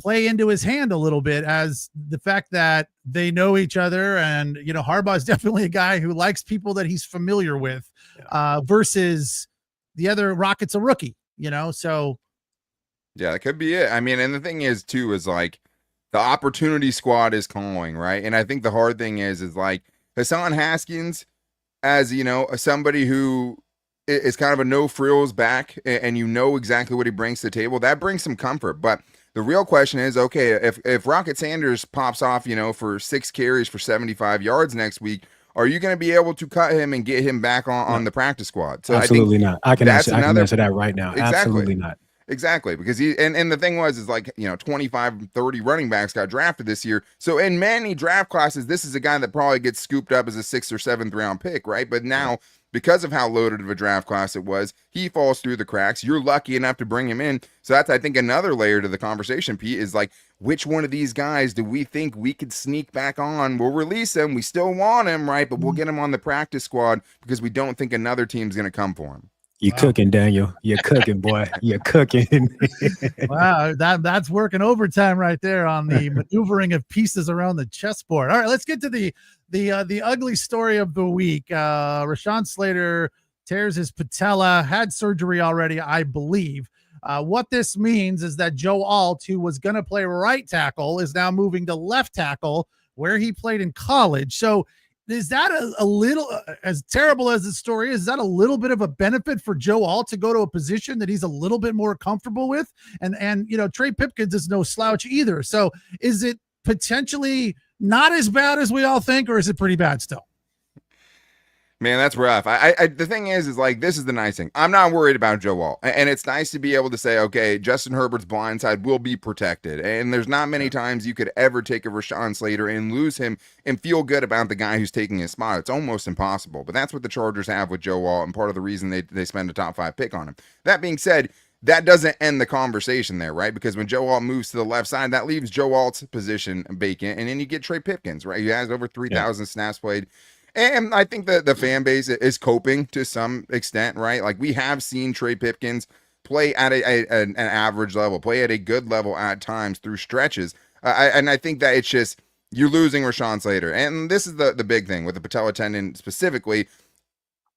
play into his hand a little bit, as the fact that they know each other, and Harbaugh is definitely a guy who likes people that he's familiar with, versus the other Rocket's a rookie, so yeah, that could be it. I mean, and the thing is too is like the opportunity squad is calling, right? And I think the hard thing is like Hassan Haskins, as somebody who is kind of a no frills back, and exactly what he brings to the table, that brings some comfort. But the real question is, okay, if Rocket Sanders pops off, for 6 carries for 75 yards next week, are you going to be able to cut him and get him back on the practice squad? So absolutely I think not. I can answer that right now. Exactly. Absolutely not. Exactly, because and the thing is like 25, 30 running backs got drafted this year. So in many draft classes, this is a guy that probably gets scooped up as a 6th or 7th round pick, right? But now, because of how loaded of a draft class it was, he falls through the cracks. You're lucky enough to bring him in. So that's, I think, another layer to the conversation, Pete, is like, which one of these guys do we think we could sneak back on? We'll release him. We still want him, right? But we'll get him on the practice squad because we don't think another team's going to come for him. You're cooking, Daniel. You're cooking, boy. You're cooking. Wow, that's working overtime right there on the maneuvering of pieces around the chessboard. All right, let's get to the ugly story of the week. Rashan Slater tears his patella, had surgery already, I believe. What this means is that Joe Alt, who was going to play right tackle, is now moving to left tackle where he played in college. So is that a little, as terrible as the story is that a little bit of a benefit for Joe Alt to go to a position that he's a little bit more comfortable with? And Trey Pipkins is no slouch either. So is it potentially not as bad as we all think, or is it pretty bad still? Man, that's rough. The thing is like, this is the nice thing. I'm not worried about Joe Alt. And it's nice to be able to say, okay, Justin Herbert's blind side will be protected. And there's not many times you could ever take a Rashan Slater and lose him and feel good about the guy who's taking his spot. It's almost impossible. But that's what the Chargers have with Joe Alt, and part of the reason they spend a top 5 pick on him. That being said, that doesn't end the conversation there, right? Because when Joe Alt moves to the left side, that leaves Joe Alt's position vacant. And then you get Trey Pipkins, right? He has over 3,000 snaps played. And I think the fan base is coping to some extent, right? Like, we have seen Trey Pipkins play at an average level, play at a good level at times through stretches. And I think that it's just, you're losing Rashan Slater. And this is the big thing with the patella tendon specifically.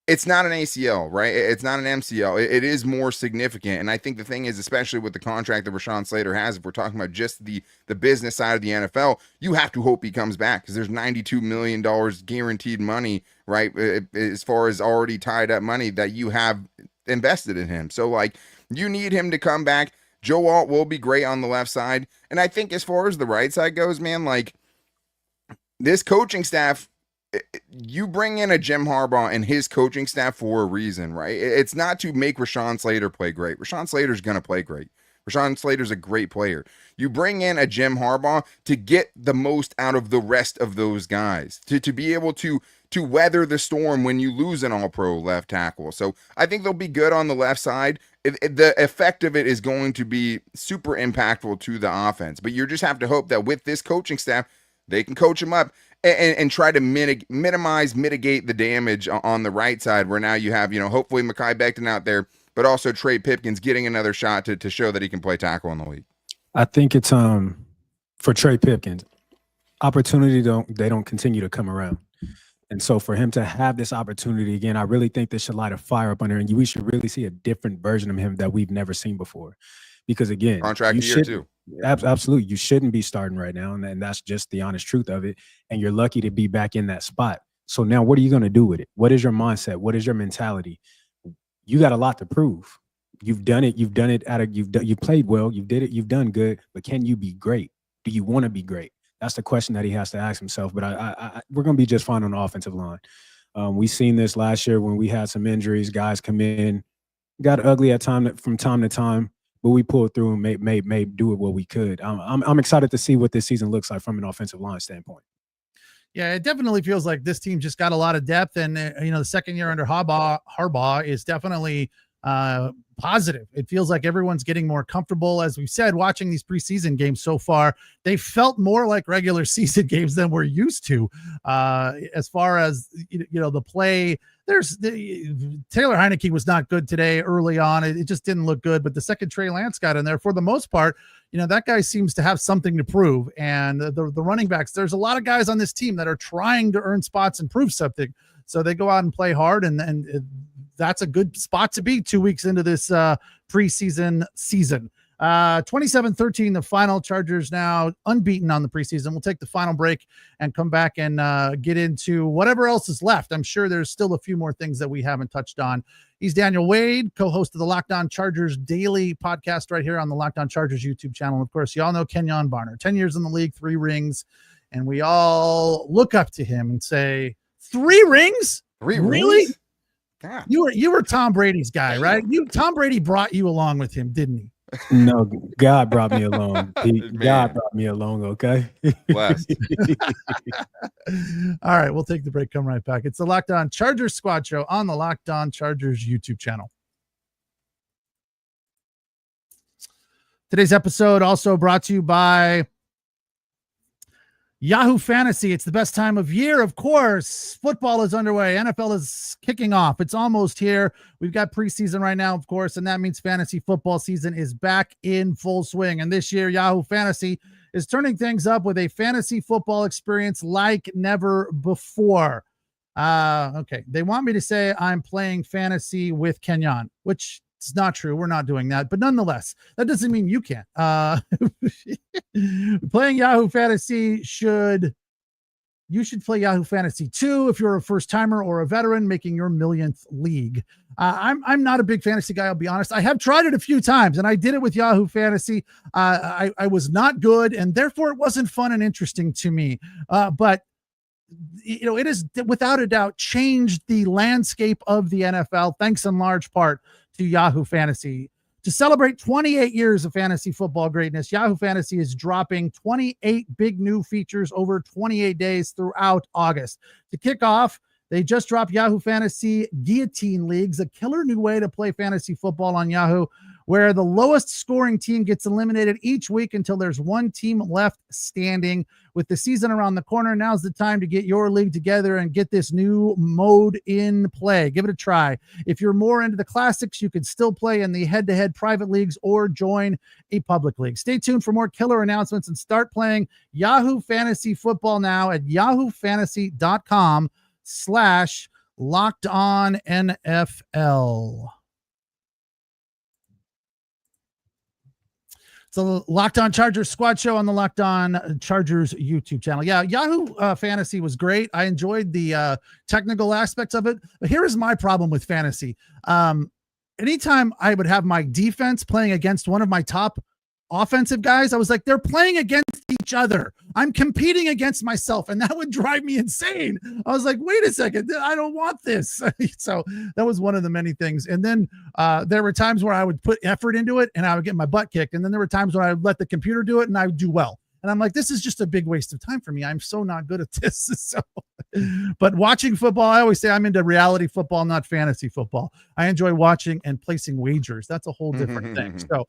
It's not an ACL, right? It's not an MCL. It is more significant. And I think the thing is, especially with the contract that Rashan Slater has, if we're talking about just the business side of the NFL, you have to hope he comes back, because there's $92 million guaranteed money, right? As far as already tied up money that you have invested in him. So, like, you need him to come back. Joe Alt will be great on the left side. And I think as far as the right side goes, man, like, this coaching staff, you bring in a Jim Harbaugh and his coaching staff for a reason, right? It's not to make Rashan Slater play great. Rashan Slater's going to play great. Rashan Slater's a great player. You bring in a Jim Harbaugh to get the most out of the rest of those guys, to be able to weather the storm when you lose an all-pro left tackle. So I think they'll be good on the left side. The effect of it is going to be super impactful to the offense. But you just have to hope that with this coaching staff, they can coach him up and try to mitigate the damage on the right side, where now you have, hopefully Mekhi Becton out there, but also Trey Pipkins getting another shot to show that he can play tackle in the league. I think it's for Trey Pipkins, opportunity they don't continue to come around. And so for him to have this opportunity again, I really think this should light a fire up under, and we should really see a different version of him that we've never seen before. Because again, contract year too. Absolutely. You shouldn't be starting right now. And that's just the honest truth of it. And you're lucky to be back in that spot. So now what are you going to do with it? What is your mindset? What is your mentality? You got a lot to prove. You've done it. You've played well. You did it. You've done good. But can you be great? Do you want to be great? That's the question that he has to ask himself. But we're going to be just fine on the offensive line. We've seen this last year when we had some injuries. Guys come in, got ugly from time to time. But we pulled through and made do it what we could. I'm excited to see what this season looks like from an offensive line standpoint. Yeah, it definitely feels like this team just got a lot of depth, and the second year under Harbaugh is definitely positive. It feels like everyone's getting more comfortable. As we've said, watching these preseason games so far, they felt more like regular season games than we're used to. As far as the play, Taylor Heineke was not good today early on. It just didn't look good. But the second Trey Lance got in there, for the most part, that guy seems to have something to prove. And the running backs, there's a lot of guys on this team that are trying to earn spots and prove something. So they go out and play hard, and that's a good spot to be 2 weeks into this preseason season. 27-13, the final. Chargers now unbeaten on the preseason. We'll take the final break and come back and get into whatever else is left. I'm sure there's still a few more things that we haven't touched on. He's Daniel Wade, co-host of the Locked On Chargers daily podcast right here on the Locked On Chargers YouTube channel. Of course, y'all know Kenyon Barner, 10 years in the league, 3 rings, and we all look up to him and say, 3 rings? 3 really? rings? God. You were Tom Brady's guy, right? Tom Brady brought you along with him, didn't he? No, God brought me along. God brought me along, okay? Blessed. All right, we'll take the break, come right back. It's the Locked On Chargers Squad Show on the Locked On Chargers YouTube channel. Today's episode also brought to you by Yahoo Fantasy. It's the best time of year, of course. Football is underway. NFL is kicking off. It's almost here. We've got preseason right now, of course, and that means fantasy football season is back in full swing. And this year, Yahoo Fantasy is turning things up with a fantasy football experience like never before. Okay, they want me to say I'm playing fantasy with Kenyon, which it's not true. We're not doing that. But nonetheless, that doesn't mean you can't. Playing Yahoo Fantasy should you should play Yahoo Fantasy too if you're a first timer or a veteran making your millionth league. I'm not a big fantasy guy, I'll be honest. I have tried it a few times, and I did it with Yahoo Fantasy. I was not good, and therefore it wasn't fun and interesting to me. But it has without a doubt changed the landscape of the NFL, thanks in large part to Yahoo Fantasy. To celebrate 28 years of fantasy football greatness, Yahoo Fantasy is dropping 28 big new features over 28 days throughout August. To kick off, they just dropped Yahoo Fantasy Guillotine Leagues, a killer new way to play fantasy football on Yahoo, where the lowest scoring team gets eliminated each week until there's one team left standing. With the season around the corner, now's the time to get your league together and get this new mode in play. Give it a try. If you're more into the classics, you can still play in the head-to-head private leagues or join a public league. Stay tuned for more killer announcements and start playing Yahoo Fantasy Football now at yahoofantasy.com/LockedOnNFL. The Locked On Chargers squad show on the Locked On Chargers YouTube channel. Yeah, Yahoo Fantasy was great. I enjoyed the technical aspects of it. But here is my problem with fantasy. Anytime I would have my defense playing against one of my top offensive guys, I was like, they're playing against each other. I'm competing against myself, and that would drive me insane. I was like, wait a second, I don't want this. So that was one of the many things. And then there were times where I would put effort into it and I would get my butt kicked. And then there were times when I would let the computer do it and I would do well. And I'm like, this is just a big waste of time for me. I'm so not good at this. So, but watching football, I always say I'm into reality football, not fantasy football. I enjoy watching and placing wagers. That's a whole different thing. So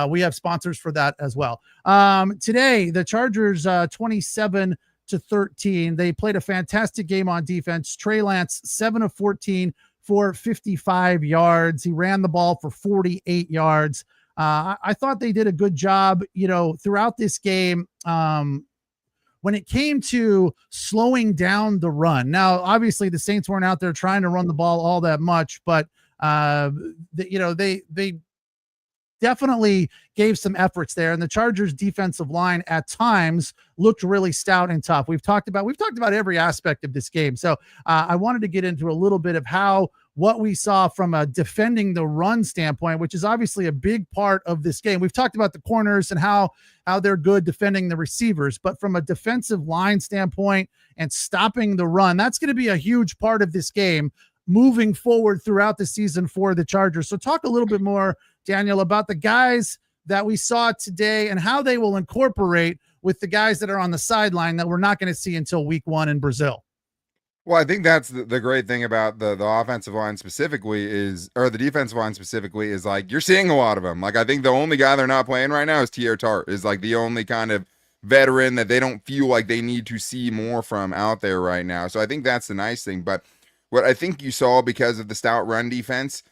we have sponsors for that as well. Today, the Chargers 27-13. They played a fantastic game on defense. Trey Lance, 7 of 14 for 55 yards. He ran the ball for 48 yards. I thought they did a good job, throughout this game. When it came to slowing down the run. Now, obviously the Saints weren't out there trying to run the ball all that much, but they definitely gave some efforts there. And the Chargers defensive line at times looked really stout and tough. We've talked about every aspect of this game. So I wanted to get into a little bit of what we saw from a defending the run standpoint, which is obviously a big part of this game. We've talked about the corners and how they're good defending the receivers, but from a defensive line standpoint and stopping the run, that's going to be a huge part of this game moving forward throughout the season for the Chargers. So talk a little bit more, Daniel, about the guys that we saw today and how they will incorporate with the guys that are on the sideline that we're not going to see until week 1 in Brazil. Well, I think that's the great thing about the offensive line specifically or the defensive line specifically is like you're seeing a lot of them. Like I think the only guy they're not playing right now is T.R. Tart is like the only kind of veteran that they don't feel like they need to see more from out there right now. So I think that's the nice thing. But what I think you saw because of the stout run defense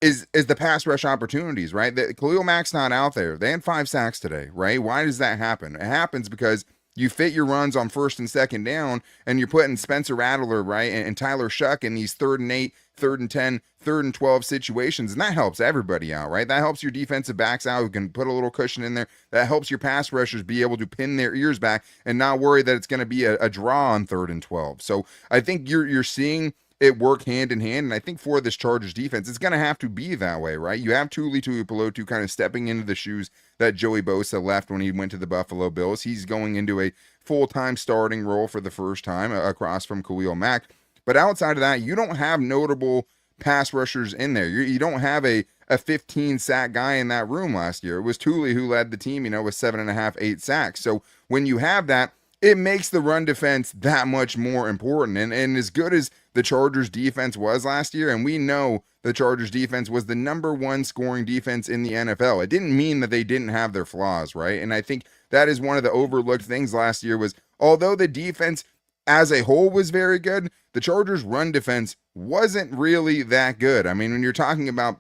is the pass rush opportunities, right? Khalil Mack's not out there. They had 5 sacks today, right? Why does that happen? It happens because you fit your runs on 1st and 2nd down, and you're putting Spencer Rattler, right, and Tyler Shuck in these 3rd and 8, 3rd and 10, 3rd and 12 situations, and that helps everybody out, right? That helps your defensive backs out who can put a little cushion in there. That helps your pass rushers be able to pin their ears back and not worry that it's going to be a draw on 3rd and 12. So I think you're seeing it work hand in hand, and I think for this Chargers defense, it's going to have to be that way, right? You have Tuli Tuipulotu kind of stepping into the shoes that Joey Bosa left when he went to the Buffalo Bills. He's going into a full-time starting role for the first time across from Khalil Mack. But outside of that, you don't have notable pass rushers in there. You don't have a 15-sack guy in that room last year. It was Tuli who led the team, with 7.5, 8 sacks. So when you have that, it makes the run defense that much more important. And as good as the Chargers defense was last year, and we know the Chargers defense was the number 1 scoring defense in the NFL, it didn't mean that they didn't have their flaws, right? And I think that is one of the overlooked things last year was, although the defense as a whole was very good, the Chargers run defense wasn't really that good. I mean, when you're talking about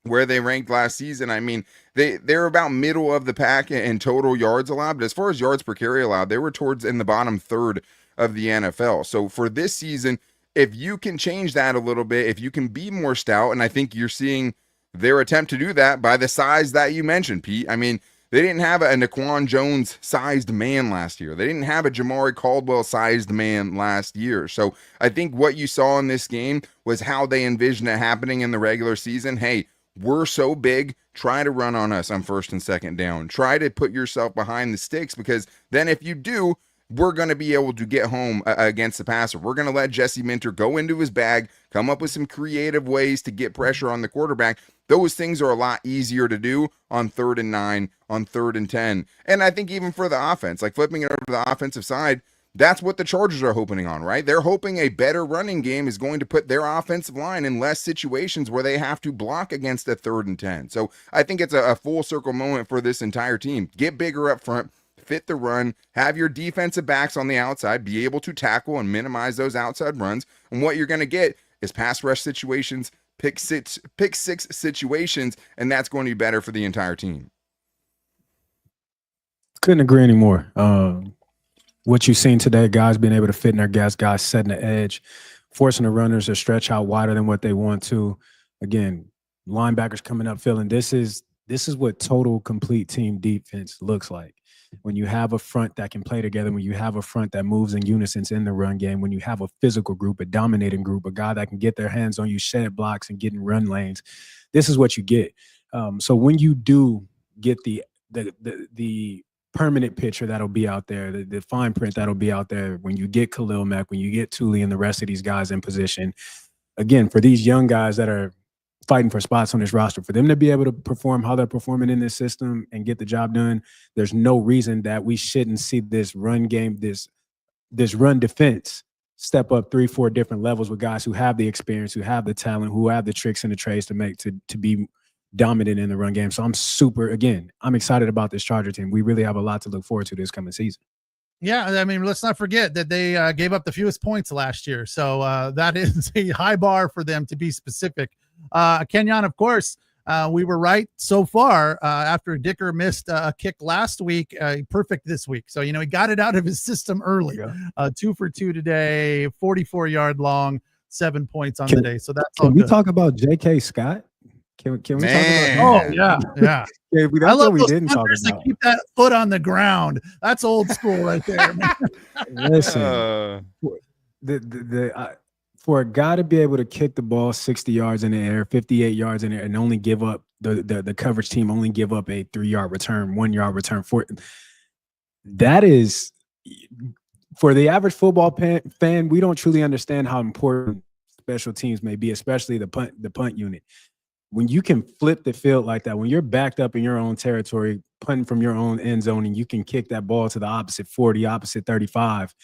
where they ranked last season, I mean, they're about middle of the pack in total yards allowed, but as far as yards per carry allowed, they were in the bottom 3rd of the NFL. So for this season, if you can change that a little bit, if you can be more stout, and I think you're seeing their attempt to do that by the size that you mentioned, Pete. I mean, They didn't have a Naquan Jones-sized man last year. They didn't have a Jamari Caldwell-sized man last year. So I think what you saw in this game was how they envisioned it happening in the regular season. Hey, we're so big, try to run on us on first and second down. Try to put yourself behind the sticks, because then if you do, we're going to be able to get home against the passer. We're going to let Jesse Minter go into his bag, come up with some creative ways to get pressure on the quarterback. Those things are a lot easier to do on 3rd and 9, on 3rd and 10. And I think even for the offense, like flipping it over to the offensive side, that's what the Chargers are hoping on, right? They're hoping a better running game is going to put their offensive line in less situations where they have to block against a 3rd and 10. So I think it's a full circle moment for this entire team. Get bigger up front, fit the run, have your defensive backs on the outside, be able to tackle and minimize those outside runs. And what you're going to get is pass rush situations, pick six situations, and that's going to be better for the entire team. Couldn't agree anymore. What you've seen today, guys being able to fit in their gas, guys setting the edge, forcing the runners to stretch out wider than what they want to. Again, linebackers coming up feeling this is what total complete team defense looks like. When you have a front that can play together, when you have a front that moves in unison in the run game, when you have a physical group, a dominating group, a guy that can get their hands on you, shed blocks, and get in run lanes, this is what you get. So when you do get the permanent picture that'll be out there, the fine print that'll be out there, when you get Khalil Mack, when you get Thule and the rest of these guys in position, again, for these young guys that are fighting for spots on this roster, for them to be able to perform how they're performing in this system and get the job done, there's no reason that we shouldn't see this run game, this run defense step up 3-4 different levels with guys who have the experience, who have the talent, who have the tricks and the trades to be dominant in the run game. So I'm excited about this Charger team. We really have a lot to look forward to this coming season. Yeah, I mean, let's not forget that they gave up the fewest points last year. So that is a high bar for them, to be specific. Kenyon, of course, we were right so far. After Dicker missed a kick last week, perfect this week. So, he got it out of his system early. 2 for 2 today, 44-yard long, 7 points on the day. So that's all good. Can we talk about J.K. Scott? Can we talk about that? Oh, yeah. I love those didn't talk that about. keep that foot on the ground. That's old school right there. Listen, for a guy to be able to kick the ball 60 yards in the air, 58 yards in the air, and only give up the coverage team only give up a 3-yard return, 1-yard return that is, for the average football fan, we don't truly understand how important special teams may be, especially the punt unit. When you can flip the field like that, when you're backed up in your own territory, punting from your own end zone, and you can kick that ball to the opposite 40, opposite 35,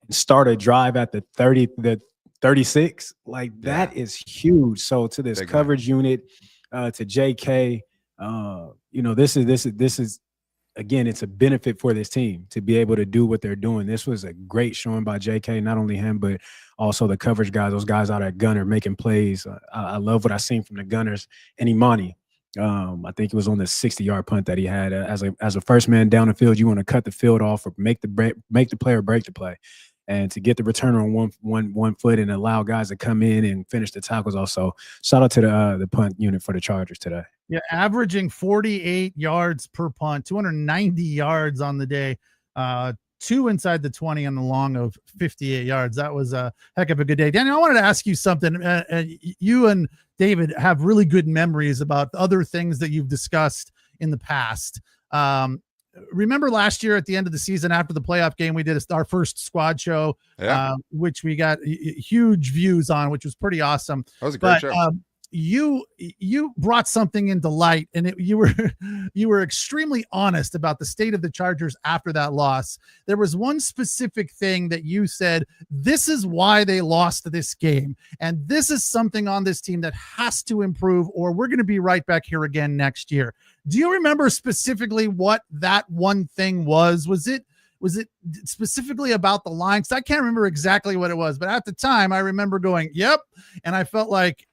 and start a drive at the 30, the 36, that is huge. So to this big coverage unit, to JK, this is again, it's a benefit for this team to be able to do what they're doing. This was a great showing by JK, not only him, but also the coverage guys, those guys out at gunner making plays. I love what I seen from the gunners. And Imani, I think it was on the 60-yard punt that he had. As a first man down the field, you want to cut the field off or make the player break the play. And to get the returner on one foot and allow guys to come in and finish the tackles also. Shout out to the punt unit for the Chargers today. Yeah, averaging 48 yards per punt, 290 yards on the day, 2 inside the 20 on the long of 58 yards. That was a heck of a good day. Daniel, I wanted to ask you something. You and David have really good memories about other things that you've discussed in the past. Remember last year at the end of the season after the playoff game, we did our first squad show, which we got huge views on, which was pretty awesome. That was a great show. You brought something into light, and you were extremely honest about the state of the Chargers after that loss. There was one specific thing that you said, this is why they lost this game, and this is something on this team that has to improve, or we're going to be right back here again next year. Do you remember specifically what that one thing was? Was it specifically about the line? Because I can't remember exactly what it was, but at the time I remember going, yep. And I felt like,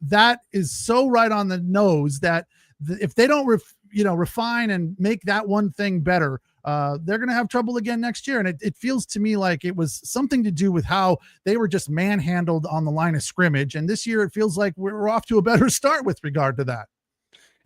that is so right on the nose that if they don't, refine and make that one thing better, they're going to have trouble again next year. And it feels to me like it was something to do with how they were just manhandled on the line of scrimmage. And this year it feels like we're off to a better start with regard to that.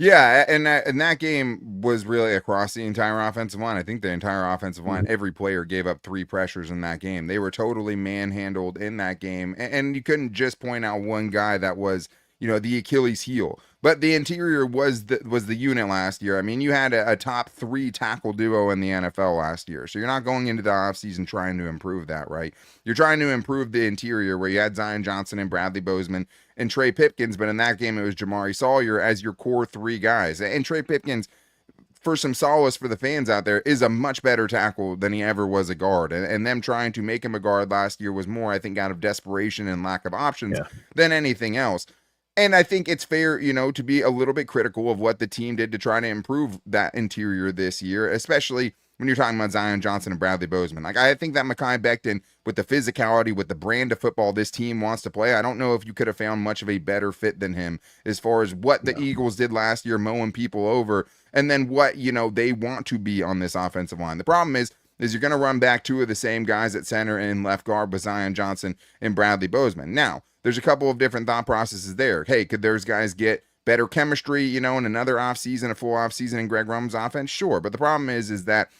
Yeah, and that game was really across the entire offensive line. I think the entire offensive line, every player gave up 3 pressures in that game. They were totally manhandled in that game, and you couldn't just point out one guy that was, the Achilles heel. But the interior was the unit last year. I mean, you had a top 3 tackle duo in the NFL last year, so you're not going into the offseason trying to improve that, right? You're trying to improve the interior where you had Zion Johnson and Bradley Bozeman and Trey Pipkins, but in that game it was Jamari Sawyer as your core 3 guys. And Trey Pipkins, for some solace for the fans out there, is a much better tackle than he ever was a guard. And them trying to make him a guard last year was more, I think, out of desperation and lack of options than anything else. And I think it's fair, to be a little bit critical of what the team did to try to improve that interior this year, especially when you're talking about Zion Johnson and Bradley Bozeman. Like, I think that Mekhi Becton, with the physicality, with the brand of football this team wants to play, I don't know if you could have found much of a better fit than him as far as what the Eagles did last year, mowing people over, and then what, they want to be on this offensive line. The problem is you're going to run back 2 of the same guys at center and left guard with Zion Johnson and Bradley Bozeman. Now, there's a couple of different thought processes there. Hey, could those guys get better chemistry, in another offseason, a full offseason in Greg Roman's offense? Sure. But the problem is that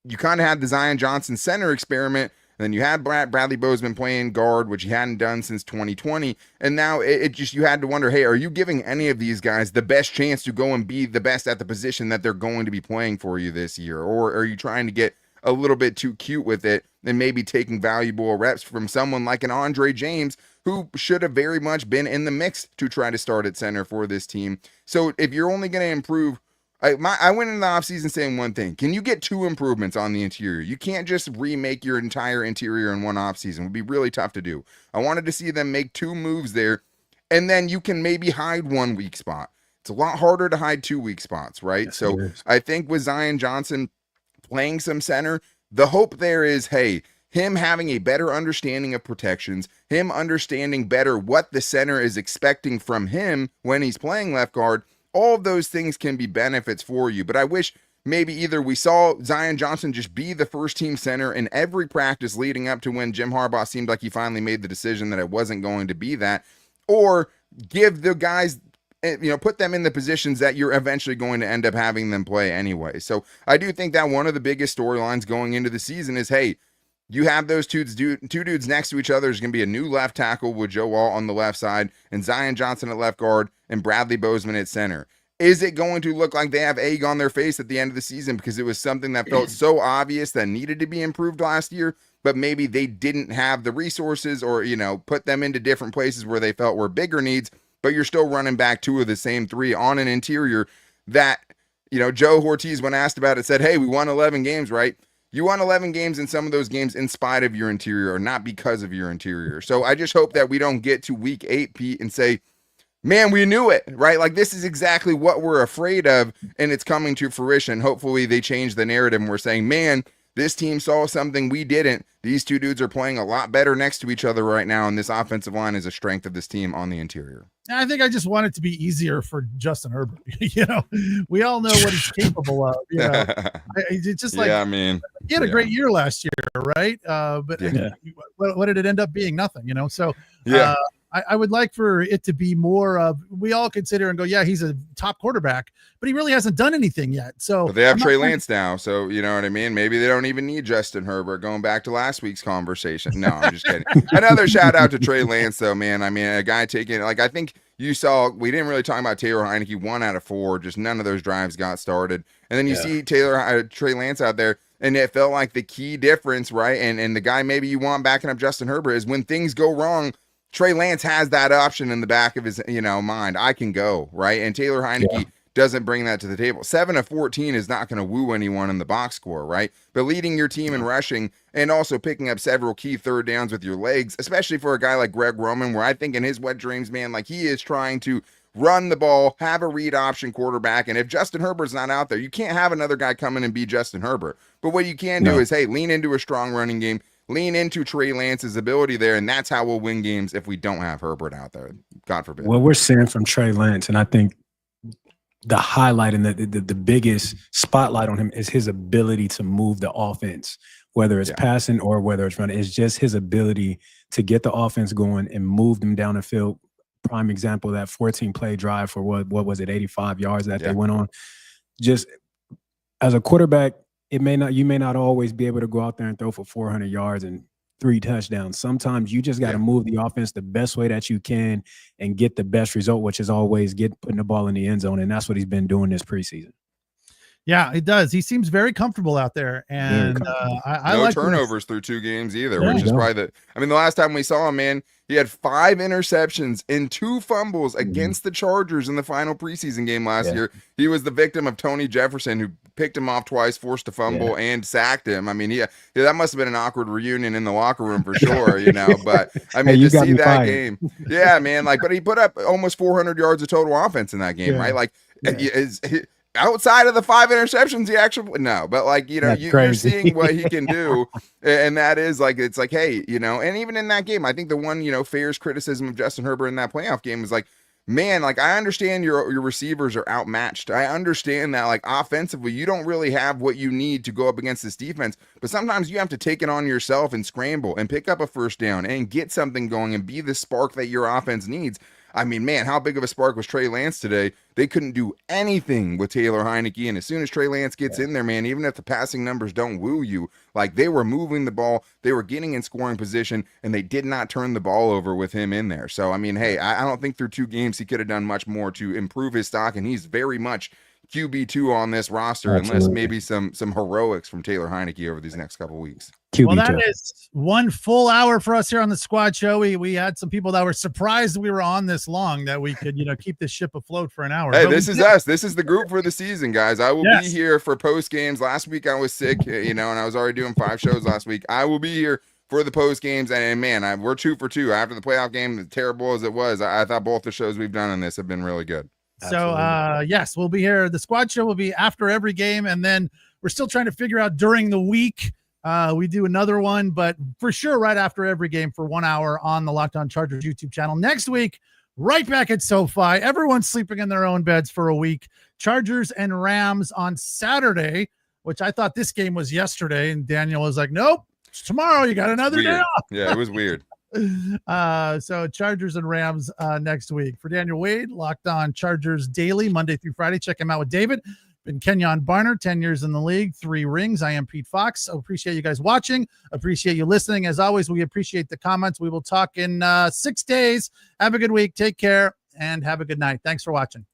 you kind of had the Zion Johnson center experiment, and then you had Bradley Bozeman playing guard, which he hadn't done since 2020. And now you had to wonder, hey, are you giving any of these guys the best chance to go and be the best at the position that they're going to be playing for you this year? Or are you trying to get a little bit too cute with it and maybe taking valuable reps from someone like an Andre James, who should have very much been in the mix to try to start at center for this team? So if you're only going to improve, I went in the offseason saying one thing: can you get 2 improvements on the interior? You can't just remake your entire interior in one offseason. It would be really tough to do. I wanted to see them make 2 moves there, and then you can maybe hide 1 weak spot. It's a lot harder to hide 2 weak spots, right? Yes, So I think with Zion Johnson playing some center, the hope there is, hey, him having a better understanding of protections, him understanding better what the center is expecting from him when he's playing left guard, all of those things can be benefits for you. But I wish maybe either we saw Zion Johnson just be the first team center in every practice leading up to when Jim Harbaugh seemed like he finally made the decision that it wasn't going to be that, or give the guys, put them in the positions that you're eventually going to end up having them play anyway. So I do think that one of the biggest storylines going into the season is, hey, you have those two dudes next to each other. There's going to be a new left tackle with Joe Wall on the left side and Zion Johnson at left guard and Bradley Bozeman at center. Is it going to look like they have egg on their face at the end of the season because it was something that felt so obvious that needed to be improved last year, but maybe they didn't have the resources or, put them into different places where they felt were bigger needs, but you're still running back 2 of the same 3 on an interior that, Joe Ortiz, when asked about it, said, hey, we won 11 games, right? You won 11 games in some of those games in spite of your interior or not because of your interior. So I just hope that we don't get to week 8, Pete, and say, man, we knew it, right? Like, this is exactly what we're afraid of, and it's coming to fruition. Hopefully they change the narrative and we're saying, man, this team saw something we didn't. These 2 dudes are playing a lot better next to each other right now, and this offensive line is a strength of this team on the interior. I think I just want it to be easier for Justin Herbert. We all know what he's capable of. It's just like, he had a great year last year, right? But what did it end up being? Nothing. So I would like for it to be more of, we all consider and go, yeah, he's a top quarterback, but he really hasn't done anything yet. So but they have Trey Lance now. So you know what I mean? Maybe they don't even need Justin Herbert, going back to last week's conversation. No, I'm just kidding. Another shout out to Trey Lance though, man. I mean, a guy taking, like, I think you saw, we didn't really talk about Taylor Heineke, 1 out of 4, just none of those drives got started. And then you see Trey Lance out there, and it felt like the key difference, right? And the guy maybe you want backing up Justin Herbert is when things go wrong, Trey Lance has that option in the back of his, mind. I can go, right? And Taylor Heineke doesn't bring that to the table. 7 of 14 is not going to woo anyone in the box score, right? But leading your team in rushing and also picking up several key 3rd downs with your legs, especially for a guy like Greg Roman, where I think in his wet dreams, man, like, he is trying to run the ball, have a read option quarterback. And if Justin Herbert's not out there, you can't have another guy come in and be Justin Herbert. But what you can do is, hey, lean into a strong running game, lean into Trey Lance's ability there, and that's how we'll win games if we don't have Herbert out there. God forbid. What we're seeing from Trey Lance, and I think the highlight and the biggest spotlight on him is his ability to move the offense, whether it's passing or whether it's running. It's just his ability to get the offense going and move them down the field prime example of that 14-play drive for what was it, 85 yards that they went on. Just as a quarterback, you may not always be able to go out there and throw for 400 yards and 3 touchdowns. Sometimes you just got to move the offense the best way that you can and get the best result, which is always putting the ball in the end zone. And that's what he's been doing this preseason. Yeah, he does. He seems very comfortable out there. And I no like turnovers through 2 games either, which is probably the last time we saw him, man, he had 5 interceptions and 2 fumbles against the Chargers in the final preseason game last year. He was the victim of Tony Jefferson, who picked him off twice, forced a fumble, and sacked him. I mean, that must have been an awkward reunion in the locker room for sure, But I mean, to see that game, man, but he put up almost 400 yards of total offense in that game, right? Like, outside of the 5 interceptions, you're seeing what he can do. And that is it's like, hey, and even in that game, I think the one, Fair's criticism of Justin Herbert in that playoff game was like, man, I understand your receivers are outmatched. I understand that offensively, you don't really have what you need to go up against this defense, but sometimes you have to take it on yourself and scramble and pick up a first down and get something going and be the spark that your offense needs. I mean, man, how big of a spark was Trey Lance today? They couldn't do anything with Taylor Heineke. And as soon as Trey Lance gets in there, man, even if the passing numbers don't woo you, they were moving the ball, they were getting in scoring position, and they did not turn the ball over with him in there. So, I mean, hey, I don't think through 2 games he could have done much more to improve his stock, and he's very much QB2 on this roster, unless maybe some heroics from Taylor Heineke over these next couple weeks. Well, that is 1 full hour for us here on the Squad Show. We had some people that were surprised we were on this long, that we could, keep this ship afloat for an hour. Hey, this is us. This is the group for the season, guys. I will be here for post games. Last week I was sick, and I was already doing 5 shows last week. I will be here for the post games, and man, we're 2 for 2 after the playoff game. As terrible as it was, I thought both the shows we've done on this have been really good. So, yes, we'll be here. The Squad Show will be after every game, and then we're still trying to figure out during the week. We do another one, but for sure, right after every game for 1 hour on the Locked On Chargers YouTube channel. Next week, right back at SoFi. Everyone's sleeping in their own beds for a week. Chargers and Rams on Saturday, which I thought this game was yesterday, and Daniel was like, nope, it's tomorrow. You got another day off. Yeah, it was weird. So Chargers and Rams next week. For Daniel Wade, Locked On Chargers Daily, Monday through Friday. Check him out with David. Been Kenyon Barner, 10 years in the league, 3 rings. I am Pete Fox. So appreciate you guys watching. Appreciate you listening. As always, we appreciate the comments. We will talk in 6 days. Have a good week. Take care and have a good night. Thanks for watching.